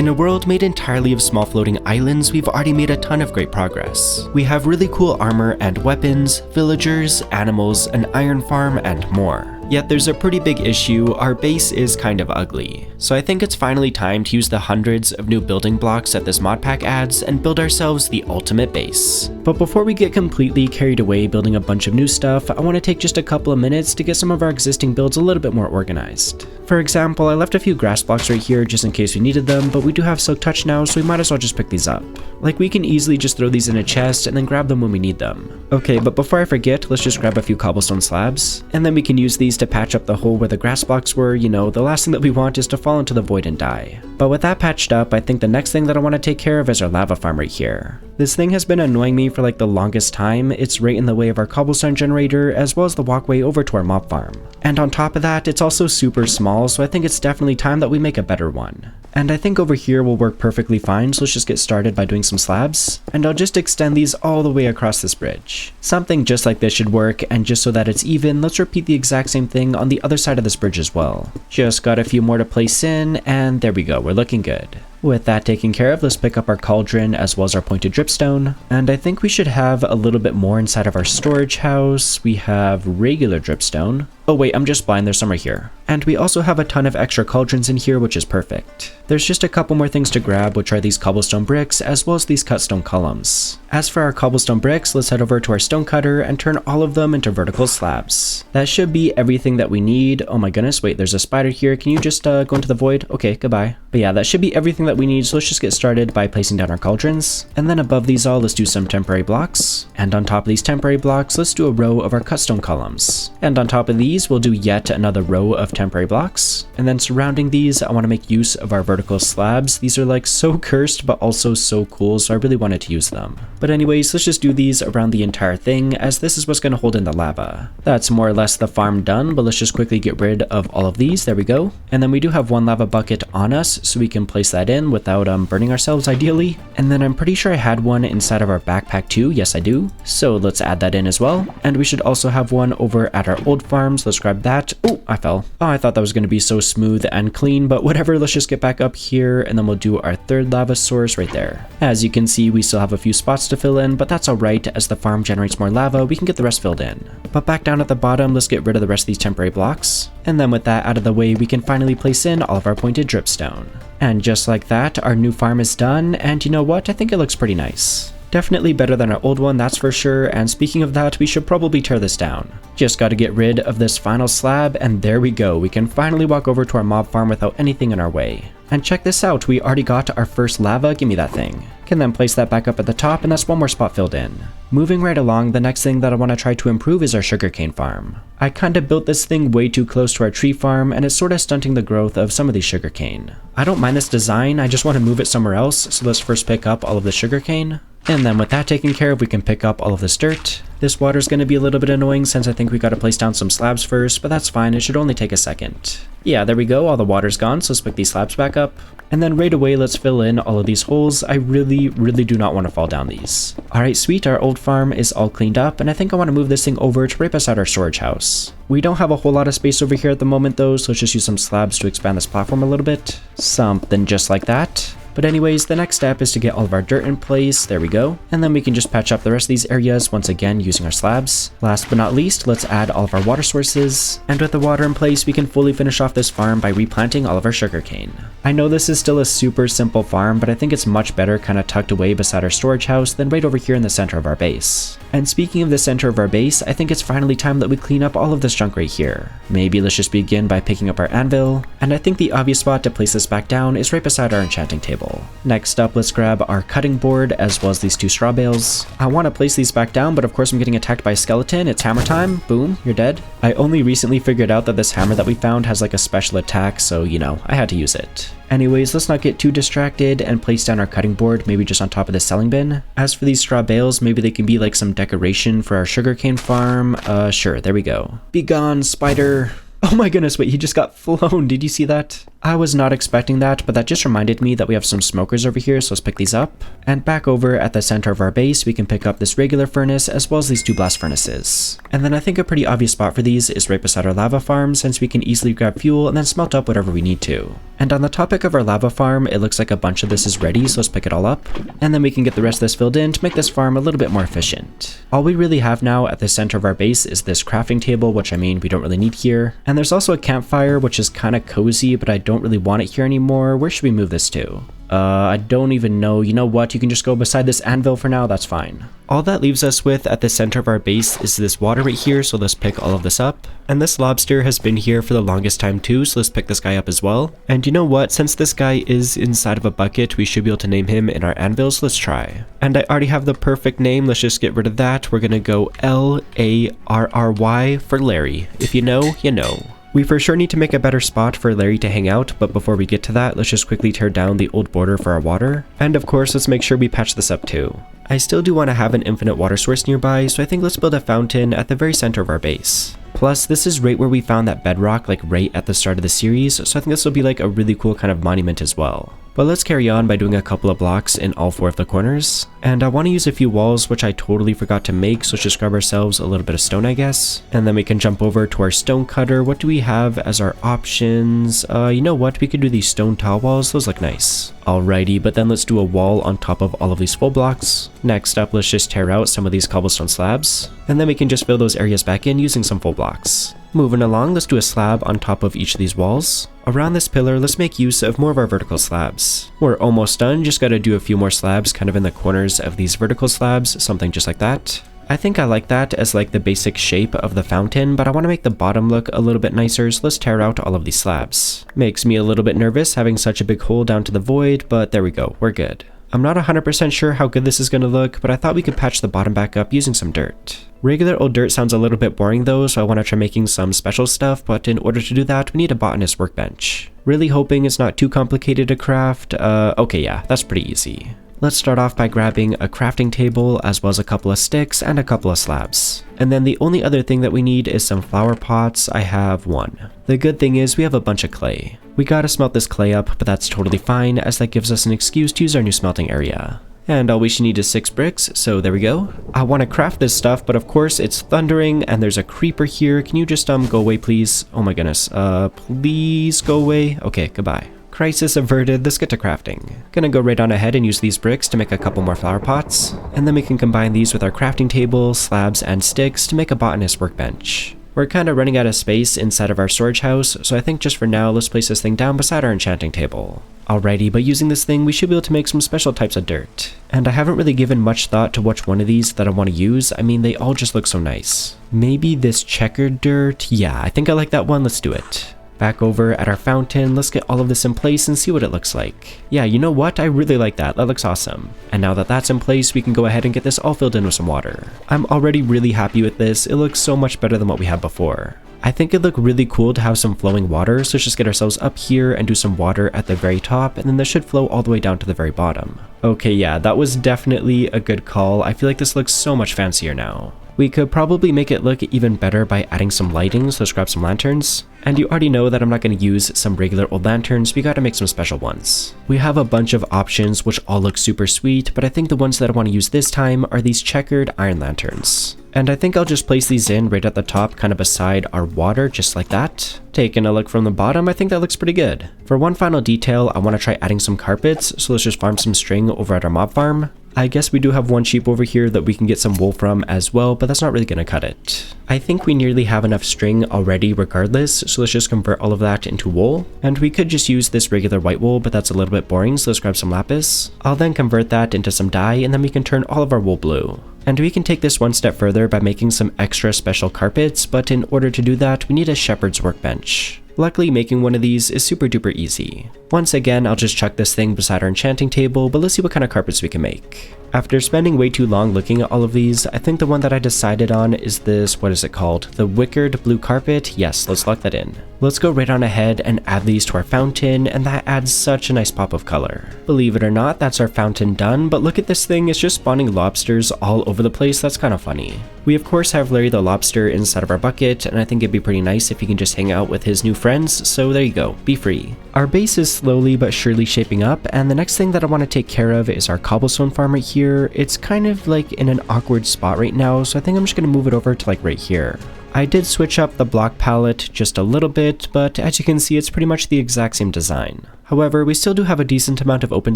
In a world made entirely of small floating islands, we've already made a ton of great progress. We have really cool armor and weapons, villagers, animals, an iron farm, and more. Yet there's a pretty big issue: our base is kind of ugly. So I think it's finally time to use the hundreds of new building blocks that this mod pack adds and build ourselves the ultimate base. But before we get completely carried away building a bunch of new stuff, I want to take just a couple of minutes to get some of our existing builds a little bit more organized. For example, I left a few grass blocks right here just in case we needed them, but we do have Silk Touch now, so we might as well just pick these up. Like, we can easily just throw these in a chest and then grab them when we need them. Okay, but before I forget, let's just grab a few cobblestone slabs, and then we can use these to patch up the hole where the grass blocks were. You know, the last thing that we want is to fall into the void and die. But with that patched up, I think the next thing that I want to take care of is our lava farm right here. This thing has been annoying me for like the longest time. It's right in the way of our cobblestone generator as well as the walkway over to our mob farm. And on top of that, it's also super small, so I think it's definitely time that we make a better one. And I think over here will work perfectly fine, so let's just get started by doing some slabs. And I'll just extend these all the way across this bridge. Something just like this should work, and just so that it's even, let's repeat the exact same thing on the other side of this bridge as well. Just got a few more to place in, and there we go, we're looking good. With that taken care of, let's pick up our cauldron as well as our pointed dripstone. And I think we should have a little bit more inside of our storage house. We have regular dripstone. Oh wait, I'm just blind, there's some right here. And we also have a ton of extra cauldrons in here, which is perfect. There's just a couple more things to grab, which are these cobblestone bricks as well as these cut stone columns. As for our cobblestone bricks, let's head over to our stone cutter and turn all of them into vertical slabs. That should be everything that we need. Oh my goodness, wait, there's a spider here. Can you just go into the void? Okay, goodbye. But yeah, that should be everything that we need, so let's just get started by placing down our cauldrons. And then above these all, let's do some temporary blocks. And on top of these temporary blocks, let's do a row of our cut stone columns. And on top of these, we'll do yet another row of temporary blocks. And then surrounding these, I want to make use of our vertical slabs. These are like so cursed, but also so cool, so I really wanted to use them. But anyways, let's just do these around the entire thing, as this is what's going to hold in the lava. That's more or less the farm done, but let's just quickly get rid of all of these. There we go. And then we do have one lava bucket on us, so we can place that in without burning ourselves ideally. And then I'm pretty sure I had one inside of our backpack too. Yes, I do. So let's add that in as well. And we should also have one over at our old farms. Let's grab that. Oh, I fell. Oh, I thought that was going to be so smooth and clean, but whatever. Let's just get back up here, and then we'll do our third lava source right there. As you can see, we still have a few spots to fill in, but that's alright. As the farm generates more lava, we can get the rest filled in. But back down at the bottom, let's get rid of the rest of these temporary blocks. And then with that out of the way, we can finally place in all of our pointed dripstone. And just like that, our new farm is done, and you know what? I think it looks pretty nice. Definitely better than our old one, that's for sure, and speaking of that, we should probably tear this down. Just gotta get rid of this final slab, and there we go. We can finally walk over to our mob farm without anything in our way. And check this out, we already got our first lava. Give me that thing. Can then place that back up at the top, and that's one more spot filled in. Moving right along, the next thing that I want to try to improve is our sugarcane farm. I kinda built this thing way too close to our tree farm, and it's sorta stunting the growth of some of these sugarcane. I don't mind this design, I just want to move it somewhere else, so let's first pick up all of the sugarcane. And then with that taken care of, we can pick up all of this dirt. This water is going to be a little bit annoying since I think we got to place down some slabs first, but that's fine, it should only take a second. Yeah, there we go, all the water's gone, so let's pick these slabs back up. And then right away, let's fill in all of these holes. I really do not want to fall down these. Alright, sweet, our old farm is all cleaned up, and I think I want to move this thing over to right beside our storage house. We don't have a whole lot of space over here at the moment though, so let's just use some slabs to expand this platform a little bit. Something just like that. But anyways, the next step is to get all of our dirt in place. There we go. And then we can just patch up the rest of these areas once again using our slabs. Last but not least, let's add all of our water sources. And with the water in place, we can fully finish off this farm by replanting all of our sugarcane. I know this is still a super simple farm, but I think it's much better kind of tucked away beside our storage house than right over here in the center of our base. And speaking of the center of our base, I think it's finally time that we clean up all of this junk right here. Maybe let's just begin by picking up our anvil. And I think the obvious spot to place this back down is right beside our enchanting table. Next up, let's grab our cutting board as well as these two straw bales. I want to place these back down, but of course I'm getting attacked by a skeleton. It's hammer time. Boom, you're dead. I only recently figured out that this hammer that we found has like a special attack, so you know, I had to use it. Anyways, let's not get too distracted and place down our cutting board, maybe just on top of the selling bin. As for these straw bales, maybe they can be like some decoration for our sugarcane farm. Sure, there we go. Be gone, spider. Oh my goodness, wait, he just got flown. Did you see that? I was not expecting that, but that just reminded me that we have some smokers over here, so let's pick these up. And back over at the center of our base, we can pick up this regular furnace as well as these 2 blast furnaces. And then I think a pretty obvious spot for these is right beside our lava farm, since we can easily grab fuel and then smelt up whatever we need to. And on the topic of our lava farm, it looks like a bunch of this is ready, so let's pick it all up. And then we can get the rest of this filled in to make this farm a little bit more efficient. All we really have now at the center of our base is this crafting table, which I mean we don't really need here. And there's also a campfire, which is kind of cozy, but I don't really want it here anymore. Where should we move this to? I don't even know. You know what? You can just go beside this anvil for now. That's fine. All that leaves us with at the center of our base is this water right here, so let's pick all of this up. And this lobster has been here for the longest time too, so let's pick this guy up as well. And you know what? Since this guy is inside of a bucket, we should be able to name him in our anvil, so let's try. And I already have the perfect name. Let's just get rid of that. We're gonna go Larry for Larry. If you know, you know. We for sure need to make a better spot for Larry to hang out, but before we get to that, let's just quickly tear down the old border for our water. And of course, let's make sure we patch this up too. I still do want to have an infinite water source nearby, so I think let's build a fountain at the very center of our base. Plus, this is right where we found that bedrock, like right at the start of the series, so I think this will be like a really cool kind of monument as well. But let's carry on by doing a couple of blocks in all 4 of the corners. And I want to use a few walls, which I totally forgot to make, so let's just grab ourselves a little bit of stone, I guess. And then we can jump over to our stone cutter. What do we have as our options? You know what? We could do these stone tile walls. Those look nice. Alrighty, but then let's do a wall on top of all of these full blocks. Next up, let's just tear out some of these cobblestone slabs. And then we can just fill those areas back in using some full blocks. Moving along, let's do a slab on top of each of these walls. Around this pillar, let's make use of more of our vertical slabs. We're almost done, just gotta do a few more slabs kind of in the corners of these vertical slabs, something just like that. I think I like that as like the basic shape of the fountain, but I want to make the bottom look a little bit nicer, so let's tear out all of these slabs. Makes me a little bit nervous having such a big hole down to the void, but there we go, we're good. I'm not 100% sure how good this is going to look, but I thought we could patch the bottom back up using some dirt. Regular old dirt sounds a little bit boring though, so I want to try making some special stuff, but in order to do that, we need a botanist workbench. Really hoping it's not too complicated to craft. Okay, yeah, that's pretty easy. Let's start off by grabbing a crafting table as well as a couple of sticks and a couple of slabs. And then the only other thing that we need is some flower pots. I have 1. The good thing is we have a bunch of clay. We gotta smelt this clay up, but that's totally fine as that gives us an excuse to use our new smelting area. And all we should need is 6 bricks, so there we go. I want to craft this stuff, but of course it's thundering and there's a creeper here. Can you just go away please? Oh my goodness, please go away. Okay, goodbye. Crisis averted, let's get to crafting. Gonna go right on ahead and use these bricks to make a couple more flower pots, and then we can combine these with our crafting table, slabs, and sticks to make a botanist workbench. We're kind of running out of space inside of our storage house, so I think just for now, let's place this thing down beside our enchanting table. Alrighty, but using this thing, we should be able to make some special types of dirt. And I haven't really given much thought to which one of these that I want to use. I mean, they all just look so nice. Maybe this checkered dirt? Yeah, I think I like that one, let's do it. Back over at our fountain, let's get all of this in place and see what it looks like. Yeah, you know what? I really like that. That looks awesome. And now that that's in place, we can go ahead and get this all filled in with some water. I'm already really happy with this. It looks so much better than what we had before. I think it'd look really cool to have some flowing water, so let's just get ourselves up here and do some water at the very top, and then this should flow all the way down to the very bottom. Okay, yeah, that was definitely a good call. I feel like this looks so much fancier now. We could probably make it look even better by adding some lighting, so let's grab some lanterns. And you already know that I'm not going to use some regular old lanterns, we gotta make some special ones. We have a bunch of options which all look super sweet, but I think the ones that I want to use this time are these checkered iron lanterns. And I think I'll just place these in right at the top, kind of beside our water, just like that. Taking a look from the bottom, I think that looks pretty good. For one final detail, I want to try adding some carpets, so let's just farm some string over at our mob farm. I guess we do have one sheep over here that we can get some wool from as well, but that's not really going to cut it. I think we nearly have enough string already regardless, so let's just convert all of that into wool. And we could just use this regular white wool, but that's a little bit boring, so let's grab some lapis. I'll then convert that into some dye, and then we can turn all of our wool blue. And we can take this one step further by making some extra special carpets, but in order to do that, we need a shepherd's workbench. Luckily, making one of these is super duper easy. Once again, I'll just chuck this thing beside our enchanting table, but let's see what kind of carpets we can make. After spending way too long looking at all of these, I think the one that I decided on is this, what is it called? The wickered blue carpet? Yes, let's lock that in. Let's go right on ahead and add these to our fountain, and that adds such a nice pop of color. Believe it or not, that's our fountain done, but look at this thing, it's just spawning lobsters all over the place. That's kind of funny. We of course have Larry the lobster inside of our bucket, and I think it'd be pretty nice if he can just hang out with his new friends, so there you go, be free. Our base is slowly but surely shaping up, and the next thing that I want to take care of is our cobblestone farm right here. It's kind of like in an awkward spot right now, so I think I'm just going to move it over to like right here. I did switch up the block palette just a little bit, but as you can see, it's pretty much the exact same design. However, we still do have a decent amount of open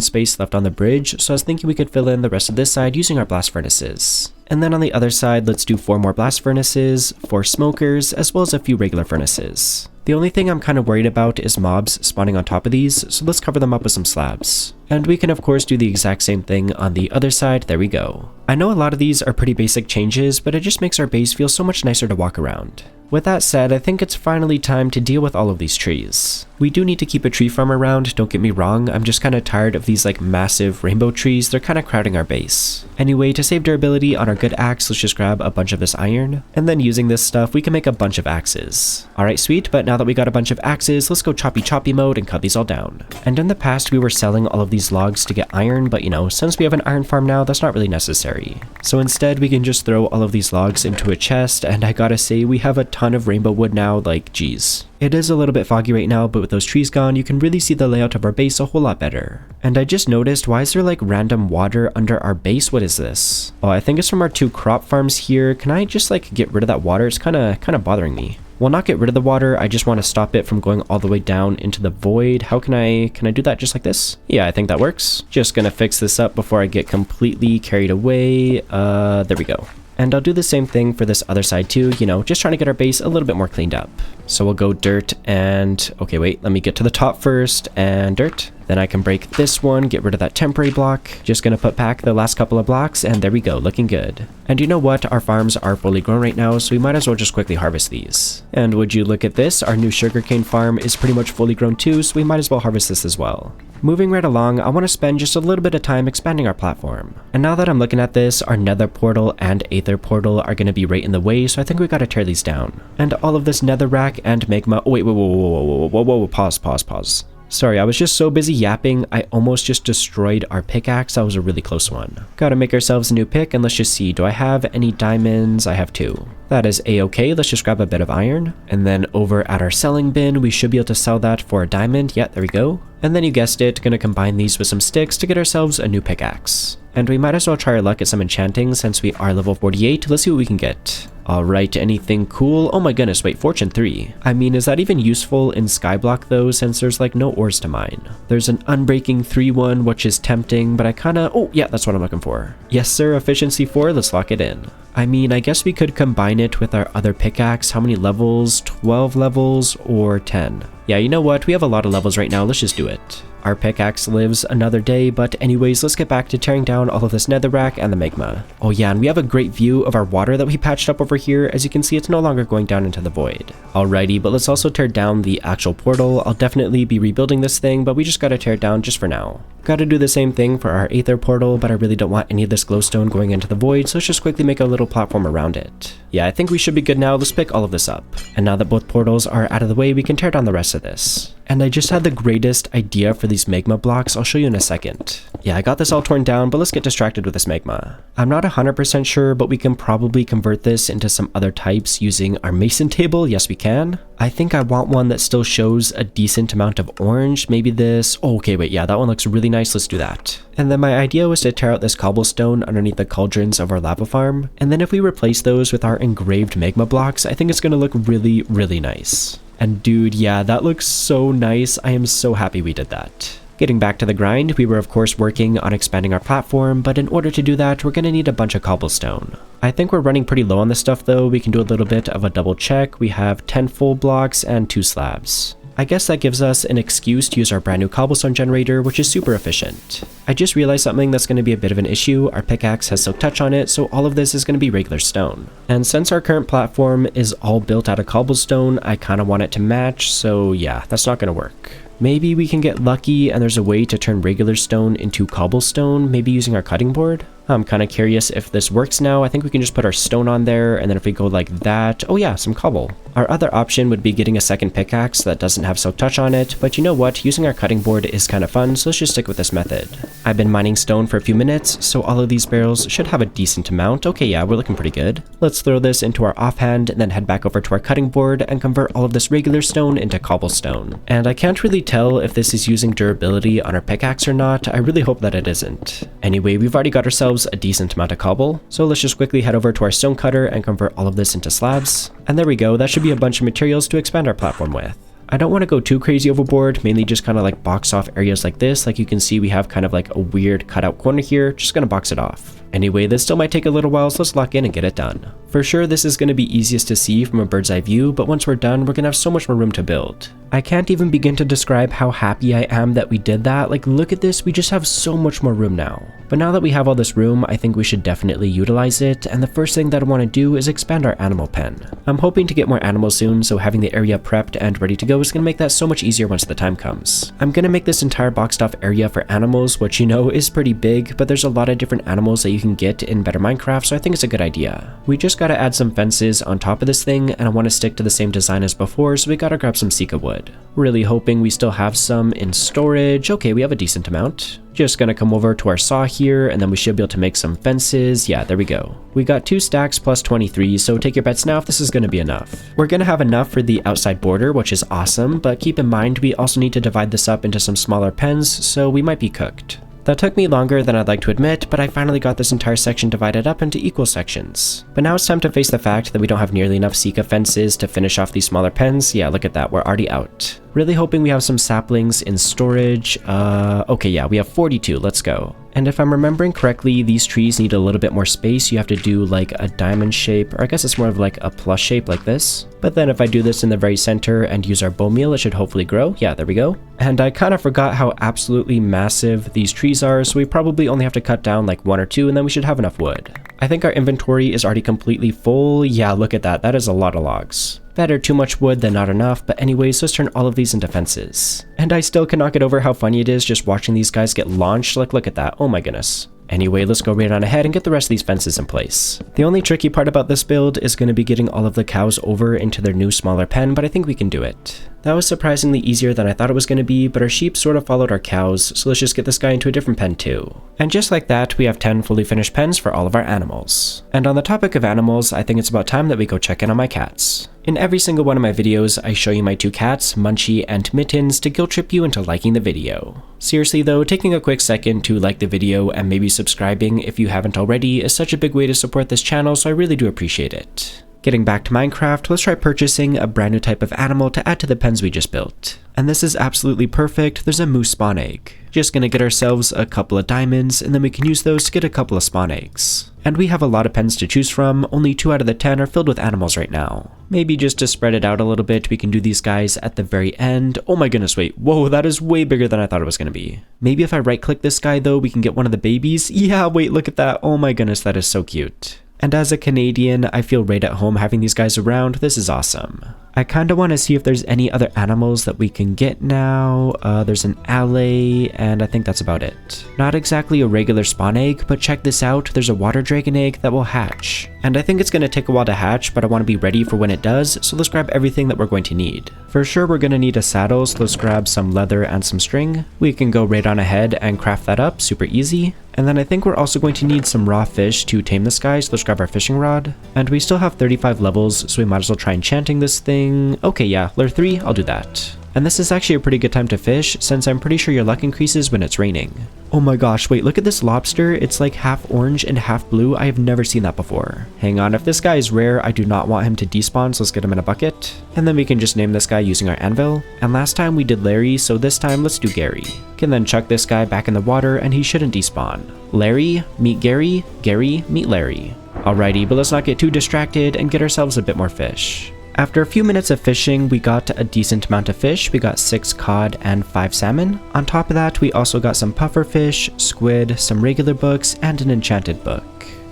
space left on the bridge, so I was thinking we could fill in the rest of this side using our blast furnaces. And then on the other side, let's do 4 more blast furnaces, 4 smokers, as well as a few regular furnaces. The only thing I'm kind of worried about is mobs spawning on top of these, so let's cover them up with some slabs. And we can of course do the exact same thing on the other side. There we go. I know a lot of these are pretty basic changes, but it just makes our base feel so much nicer to walk around. With that said, I think it's finally time to deal with all of these trees. We do need to keep a tree farm around, don't get me wrong, I'm just kind of tired of these like massive rainbow trees, they're kind of crowding our base. Anyway, to save durability on our good axe, let's just grab a bunch of this iron, and then using this stuff, we can make a bunch of axes. Alright, sweet, but now that we got a bunch of axes, let's go choppy mode and cut these all down. And in the past, we were selling all of these logs to get iron, but you know, since we have an iron farm now, that's not really necessary. So instead, we can just throw all of these logs into a chest, and I gotta say, we have a ton of rainbow wood now, like, geez. It is a little bit foggy right now, but with those trees gone, you can really see the layout of our base a whole lot better. And I just noticed, why is there like random water under our base? What is this? Oh, I think it's from our 2 crop farms here. Can I just like get rid of that water? It's kind of bothering me. Well, not get rid of the water, I just want to stop it from going all the way down into the void. How can I do that just like this? Yeah, I think that works. Just gonna fix this up before I get completely carried away. There we go. And I'll do the same thing for this other side too, you know, just trying to get our base a little bit more cleaned up. So we'll go dirt and, okay, wait, let me get to the top first, and dirt. Then I can break this one, get rid of that temporary block. Just gonna put back the last couple of blocks, and there we go, looking good. And you know what, our farms are fully grown right now, so we might as well just quickly harvest these. And would you look at this, our new sugarcane farm is pretty much fully grown too, so we might as well harvest this as well. Moving right along, I want to spend just a little bit of time expanding our platform. And now that I'm looking at this, our nether portal and aether portal are going to be right in the way, so I think we got to tear these down. And all of this netherrack and magma— oh wait, whoa, pause. Sorry, I was just so busy yapping, I almost just destroyed our pickaxe. That was a really close one. Gotta make ourselves a new pick, and let's just see, do I have any diamonds? I have 2. That is a-okay, let's just grab a bit of iron. And then over at our selling bin, we should be able to sell that for a diamond. Yeah, there we go. And then you guessed it, gonna combine these with some sticks to get ourselves a new pickaxe. And we might as well try our luck at some enchanting since we are level 48. Let's see what we can get. Alright, anything cool? Oh my goodness, wait, fortune 3. I mean, is that even useful in Skyblock though, since there's like no ores to mine? There's an unbreaking 3-1, which is tempting, but I kinda— oh yeah, that's what I'm looking for. Yes sir, efficiency 4, let's lock it in. I mean, I guess we could combine it with our other pickaxe. How many levels? 12 levels or 10? Yeah, you know what? We have a lot of levels right now. Let's just do it. Our pickaxe lives another day, but anyways, let's get back to tearing down all of this netherrack and the magma. Oh yeah, and we have a great view of our water that we patched up over here. As you can see, it's no longer going down into the void. Alrighty, but let's also tear down the actual portal. I'll definitely be rebuilding this thing, but we just gotta tear it down just for now. Gotta do the same thing for our aether portal, but I really don't want any of this glowstone going into the void, so let's just quickly make a little platform around it. Yeah, I think we should be good now. Let's pick all of this up. And now that both portals are out of the way, we can tear down the rest of this. And I just had the greatest idea for these magma blocks. I'll show you in a second. Yeah, I got this all torn down, but let's get distracted with this magma. I'm not 100% sure, but we can probably convert this into some other types using our mason table. Yes, we can. I think I want one that still shows a decent amount of orange. Maybe this— oh, okay, wait, yeah, that one looks really nice. Let's do that. And then my idea was to tear out this cobblestone underneath the cauldrons of our lava farm. And then if we replace those with our engraved magma blocks, I think it's going to look really, really nice. And dude, yeah, that looks so nice. I am so happy we did that. Getting back to the grind, we were of course working on expanding our platform, but in order to do that, we're going to need a bunch of cobblestone. I think we're running pretty low on this stuff though. We can do a little bit of a double check. We have 10 full blocks and 2 slabs. I guess that gives us an excuse to use our brand new cobblestone generator, which is super efficient. I just realized something that's going to be a bit of an issue. Our pickaxe has silk touch on it, so all of this is going to be regular stone. And since our current platform is all built out of cobblestone, I kind of want it to match, so yeah, that's not going to work. Maybe we can get lucky and there's a way to turn regular stone into cobblestone, maybe using our cutting board? I'm kind of curious if this works now. I think we can just put our stone on there, and then if we go like that, oh yeah, some cobble. Our other option would be getting a second pickaxe that doesn't have silk touch on it, but you know what, using our cutting board is kind of fun, so let's just stick with this method. I've been mining stone for a few minutes, so all of these barrels should have a decent amount. Okay, yeah, we're looking pretty good. Let's throw this into our offhand, and then head back over to our cutting board and convert all of this regular stone into cobblestone. And I can't really tell if this is using durability on our pickaxe or not. I really hope that it isn't. Anyway, we've already got ourselves a decent amount of cobble, so let's just quickly head over to our stone cutter and convert all of this into slabs. And there we go, that should be a bunch of materials to expand our platform with. I don't want to go too crazy overboard, mainly just kind of like box off areas like this. Like you can see we have kind of like a weird cutout corner here, just gonna box it off. Anyway, this still might take a little while, so let's lock in and get it done. For sure, this is going to be easiest to see from a bird's eye view, but once we're done, we're going to have so much more room to build. I can't even begin to describe how happy I am that we did that. Like, look at this, we just have so much more room now. But now that we have all this room, I think we should definitely utilize it, and the first thing that I want to do is expand our animal pen. I'm hoping to get more animals soon, so having the area prepped and ready to go is going to make that so much easier once the time comes. I'm going to make this entire boxed off area for animals, which you know is pretty big, but there's a lot of different animals that you can get in Better Minecraft, so I think it's a good idea. We just gotta add some fences on top of this thing, and I want to stick to the same design as before, so we gotta grab some Sika wood. Really hoping we still have some in storage. Okay, we have a decent amount. Just gonna come over to our saw here, and then we should be able to make some fences. Yeah, there we go. We got 2 stacks plus 23, so take your bets now if this is gonna be enough. We're gonna have enough for the outside border, which is awesome, but keep in mind we also need to divide this up into some smaller pens, so we might be cooked. That took me longer than I'd like to admit, but I finally got this entire section divided up into equal sections. But now it's time to face the fact that we don't have nearly enough Sika fences to finish off these smaller pens. Yeah, look at that, we're already out. Really hoping we have some saplings in storage. Okay, yeah, we have 42, let's go. And if I'm remembering correctly, these trees need a little bit more space. You have to do like a diamond shape, or I guess it's more of like a plus shape like this. But then if I do this in the very center and use our bone meal, it should hopefully grow. Yeah, there we go. And I kind of forgot how absolutely massive these trees are, so we probably only have to cut down like 1 or 2, and then we should have enough wood. I think our inventory is already completely full. Yeah, look at that, that is a lot of logs. Better too much wood than not enough, but anyways, let's turn all of these into fences. And I still cannot get over how funny it is just watching these guys get launched. Like, look at that, oh my goodness. Anyway, let's go right on ahead and get the rest of these fences in place. The only tricky part about this build is going to be getting all of the cows over into their new smaller pen, but I think we can do it. That was surprisingly easier than I thought it was going to be, but our sheep sort of followed our cows, so let's just get this guy into a different pen too. And just like that, we have 10 fully finished pens for all of our animals. And on the topic of animals, I think it's about time that we go check in on my cats. In every single one of my videos, I show you my 2 cats, Munchie and Mittens, to guilt trip you into liking the video. Seriously though, taking a quick second to like the video and maybe subscribing if you haven't already is such a big way to support this channel, so I really do appreciate it. Getting back to Minecraft, let's try purchasing a brand new type of animal to add to the pens we just built. And this is absolutely perfect, there's a moose spawn egg. Just gonna get ourselves a couple of diamonds, and then we can use those to get a couple of spawn eggs. And we have a lot of pens to choose from, only 2 out of the 10 are filled with animals right now. Maybe just to spread it out a little bit, we can do these guys at the very end. Oh my goodness, wait, whoa, that is way bigger than I thought it was gonna be. Maybe if I right click this guy though, we can get one of the babies. Yeah, wait, look at that, oh my goodness, that is so cute. And as a Canadian, I feel right at home having these guys around. This is awesome. I kind of want to see if there's any other animals that we can get now. There's an alley, and I think that's about it. Not exactly a regular spawn egg, but check this out. There's a water dragon egg that will hatch. And I think it's going to take a while to hatch, but I want to be ready for when it does, so let's grab everything that we're going to need. For sure, we're going to need a saddle, so let's grab some leather and some string. We can go right on ahead and craft that up, super easy. And then I think we're also going to need some raw fish to tame this guy, so let's grab our fishing rod. And we still have 35 levels, so we might as well try enchanting this thing. Okay, yeah, layer 3, I'll do that. And this is actually a pretty good time to fish, since I'm pretty sure your luck increases when it's raining. Oh my gosh, wait, look at this lobster. It's like half orange and half blue. I have never seen that before. Hang on, if this guy is rare, I do not want him to despawn, so let's get him in a bucket. And then we can just name this guy using our anvil. And last time we did Larry, so this time let's do Gary. Can then chuck this guy back in the water and he shouldn't despawn. Larry, meet Gary, Gary, meet Larry. Alrighty, but let's not get too distracted and get ourselves a bit more fish. After a few minutes of fishing, we got a decent amount of fish. We got 6 cod and 5 salmon. On top of that, we also got some puffer fish, squid, some regular books, and an enchanted book.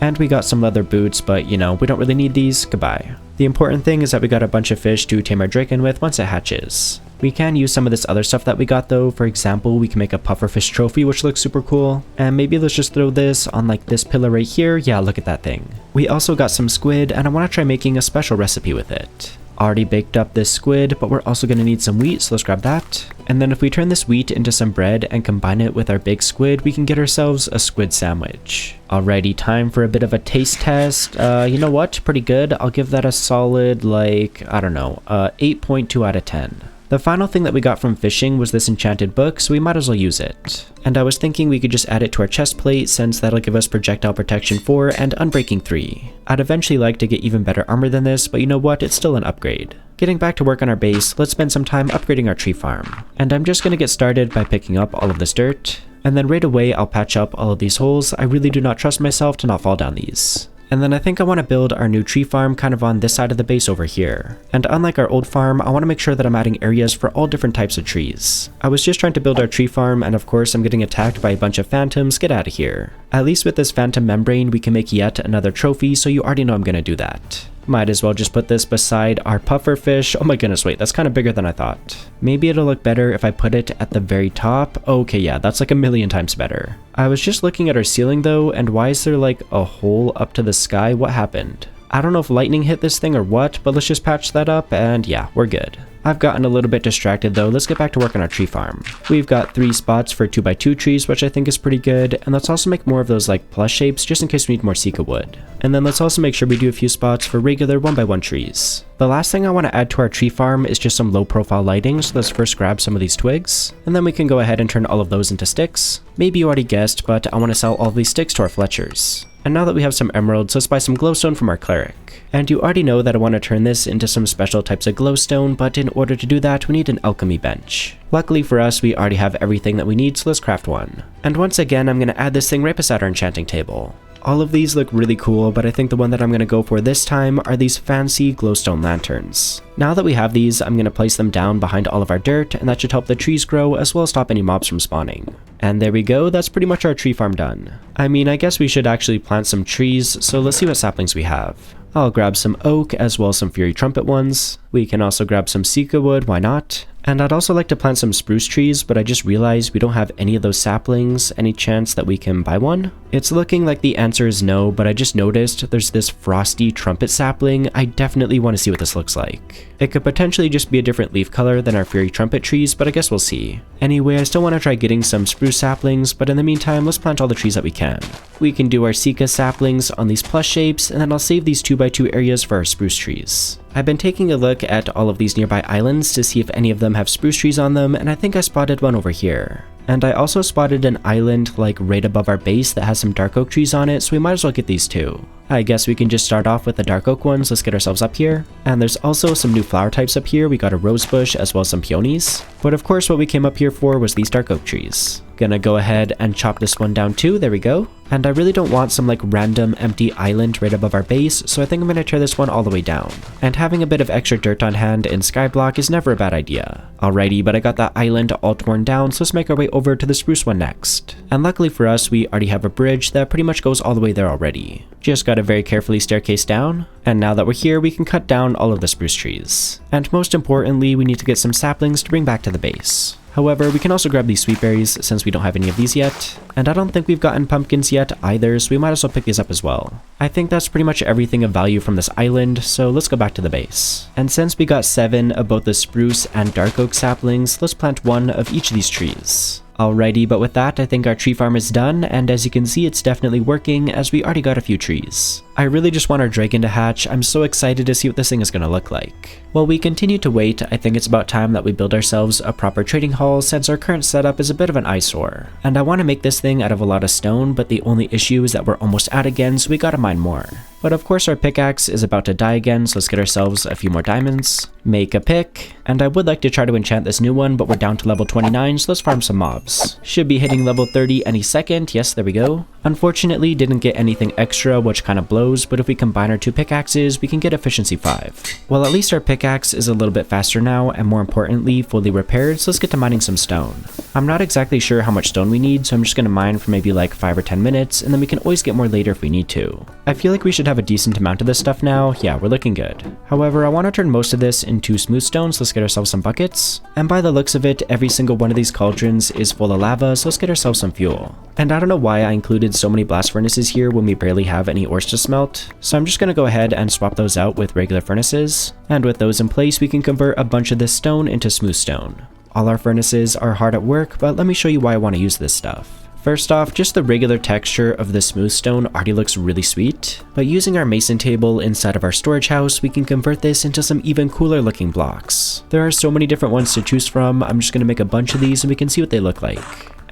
And we got some leather boots, but you know, we don't really need these. Goodbye. The important thing is that we got a bunch of fish to tame our dragon with once it hatches. We can use some of this other stuff that we got though. For example, we can make a pufferfish trophy, which looks super cool. And maybe let's just throw this on like this pillar right here. Yeah, look at that thing. We also got some squid, and I want to try making a special recipe with it. Already baked up this squid, but we're also going to need some wheat, so let's grab that. And then if we turn this wheat into some bread and combine it with our big squid, we can get ourselves a squid sandwich. Alrighty, time for a bit of a taste test. You know what? Pretty good. I'll give that a solid, like, I don't know, 8.2 out of 10. The final thing that we got from fishing was this enchanted book, so we might as well use it. And I was thinking we could just add it to our chest plate since that'll give us projectile protection 4 and unbreaking 3. I'd eventually like to get even better armor than this, but you know what, it's still an upgrade. Getting back to work on our base, let's spend some time upgrading our tree farm. And I'm just going to get started by picking up all of this dirt. And then right away I'll patch up all of these holes. I really do not trust myself to not fall down these. And then I think I want to build our new tree farm kind of on this side of the base over here. And unlike our old farm, I want to make sure that I'm adding areas for all different types of trees. I was just trying to build our tree farm, and of course I'm getting attacked by a bunch of phantoms. Get out of here. At least with this phantom membrane, we can make yet another trophy, so you already know I'm going to do that. Might as well just put this beside our pufferfish. Oh my goodness, wait, that's kind of bigger than I thought. Maybe it'll look better if I put it at the very top. Okay, yeah, that's like a million times better. I was just looking at our ceiling though, and why is there like a hole up to the sky? What happened? I don't know if lightning hit this thing or what, but let's just patch that up and yeah, we're good. I've gotten a little bit distracted though. Let's get back to work on our tree farm. We've got 3 spots for 2x2 trees, which I think is pretty good. And let's also make more of those like plus shapes just in case we need more Sika wood. And then let's also make sure we do a few spots for regular 1x1 trees. The last thing I want to add to our tree farm is just some low profile lighting. So let's first grab some of these twigs, and then we can go ahead and turn all of those into sticks. Maybe you already guessed, but I want to sell all of these sticks to our Fletchers. And now that we have some emeralds, let's buy some glowstone from our cleric. And you already know that I want to turn this into some special types of glowstone, but in order to do that, we need an alchemy bench. Luckily for us, we already have everything that we need, so let's craft one. And once again, I'm going to add this thing right beside our enchanting table. All of these look really cool, but I think the one that I'm going to go for this time are these fancy glowstone lanterns. Now that we have these, I'm going to place them down behind all of our dirt, and that should help the trees grow as well as stop any mobs from spawning. And there we go, that's pretty much our tree farm done. I mean, I guess we should actually plant some trees, so let's see what saplings we have. I'll grab some oak as well as some Fury Trumpet ones. We can also grab some Sika wood, why not? And I'd also like to plant some spruce trees, but I just realized we don't have any of those saplings. Any chance that we can buy one? It's looking like the answer is no, but I just noticed there's this frosty trumpet sapling. I definitely want to see what this looks like. It could potentially just be a different leaf color than our Fury Trumpet trees, but I guess we'll see. Anyway, I still want to try getting some spruce saplings, but in the meantime, let's plant all the trees that we can. We can do our Sika saplings on these plus shapes, and then I'll save these 2x2 areas for our spruce trees. I've been taking a look at all of these nearby islands to see if any of them have spruce trees on them, and I think I spotted one over here. And I also spotted an island like right above our base that has some dark oak trees on it, so we might as well get these too. I guess we can just start off with the dark oak ones. Let's get ourselves up here. And there's also some new flower types up here. We got a rose bush as well as some peonies. But of course what we came up here for was these dark oak trees. Gonna go ahead and chop this one down too. There we go. And I really don't want some like random empty island right above our base, so I think I'm gonna tear this one all the way down. And having a bit of extra dirt on hand in Skyblock is never a bad idea. Alrighty, but I got that island all torn down, so let's make our way over to the spruce one next. And luckily for us, we already have a bridge that pretty much goes all the way there already. Just gotta very carefully staircase down. And now that we're here, we can cut down all of the spruce trees. And most importantly, we need to get some saplings to bring back to the base. However, we can also grab these sweet berries since we don't have any of these yet. And I don't think we've gotten pumpkins yet either, so we might as well pick these up as well. I think that's pretty much everything of value from this island, so let's go back to the base. And since we got 7 of both the spruce and dark oak saplings, let's plant 1 of each of these trees. Alrighty, but with that, I think our tree farm is done, and as you can see, it's definitely working as we already got a few trees. I really just want our dragon to hatch. I'm so excited to see what this thing is going to look like. While we continue to wait, I think it's about time that we build ourselves a proper trading hall since our current setup is a bit of an eyesore. And I want to make this thing out of a lot of stone, but the only issue is that we're almost out again, so we gotta mine more. But of course our pickaxe is about to die again, so let's get ourselves a few more diamonds. Make a pick, and I would like to try to enchant this new one, but we're down to level 29, so let's farm some mobs. Should be hitting level 30 any second. Yes, there we go. Unfortunately, didn't get anything extra, which kind of blows, but if we combine our 2 pickaxes, we can get efficiency 5. Well, at least our pickaxe is a little bit faster now, and more importantly, fully repaired, so let's get to mining some stone. I'm not exactly sure how much stone we need, so I'm just gonna mine for maybe like 5 or 10 minutes, and then we can always get more later if we need to. I feel like we should have a decent amount of this stuff now. Yeah, we're looking good. However, I want to turn most of this into smooth stone, so let's get ourselves some buckets. And by the looks of it, every single one of these cauldrons is full of lava, so let's get ourselves some fuel. And I don't know why I included so many blast furnaces here when we barely have any ores to smelt, so I'm just gonna go ahead and swap those out with regular furnaces. And with those in place, we can convert a bunch of this stone into smooth stone. All our furnaces are hard at work, but let me show you why I want to use this stuff. First off, just the regular texture of the smooth stone already looks really sweet, but using our mason table inside of our storage house, we can convert this into some even cooler looking blocks. There are so many different ones to choose from. I'm just going to make a bunch of these and we can see what they look like.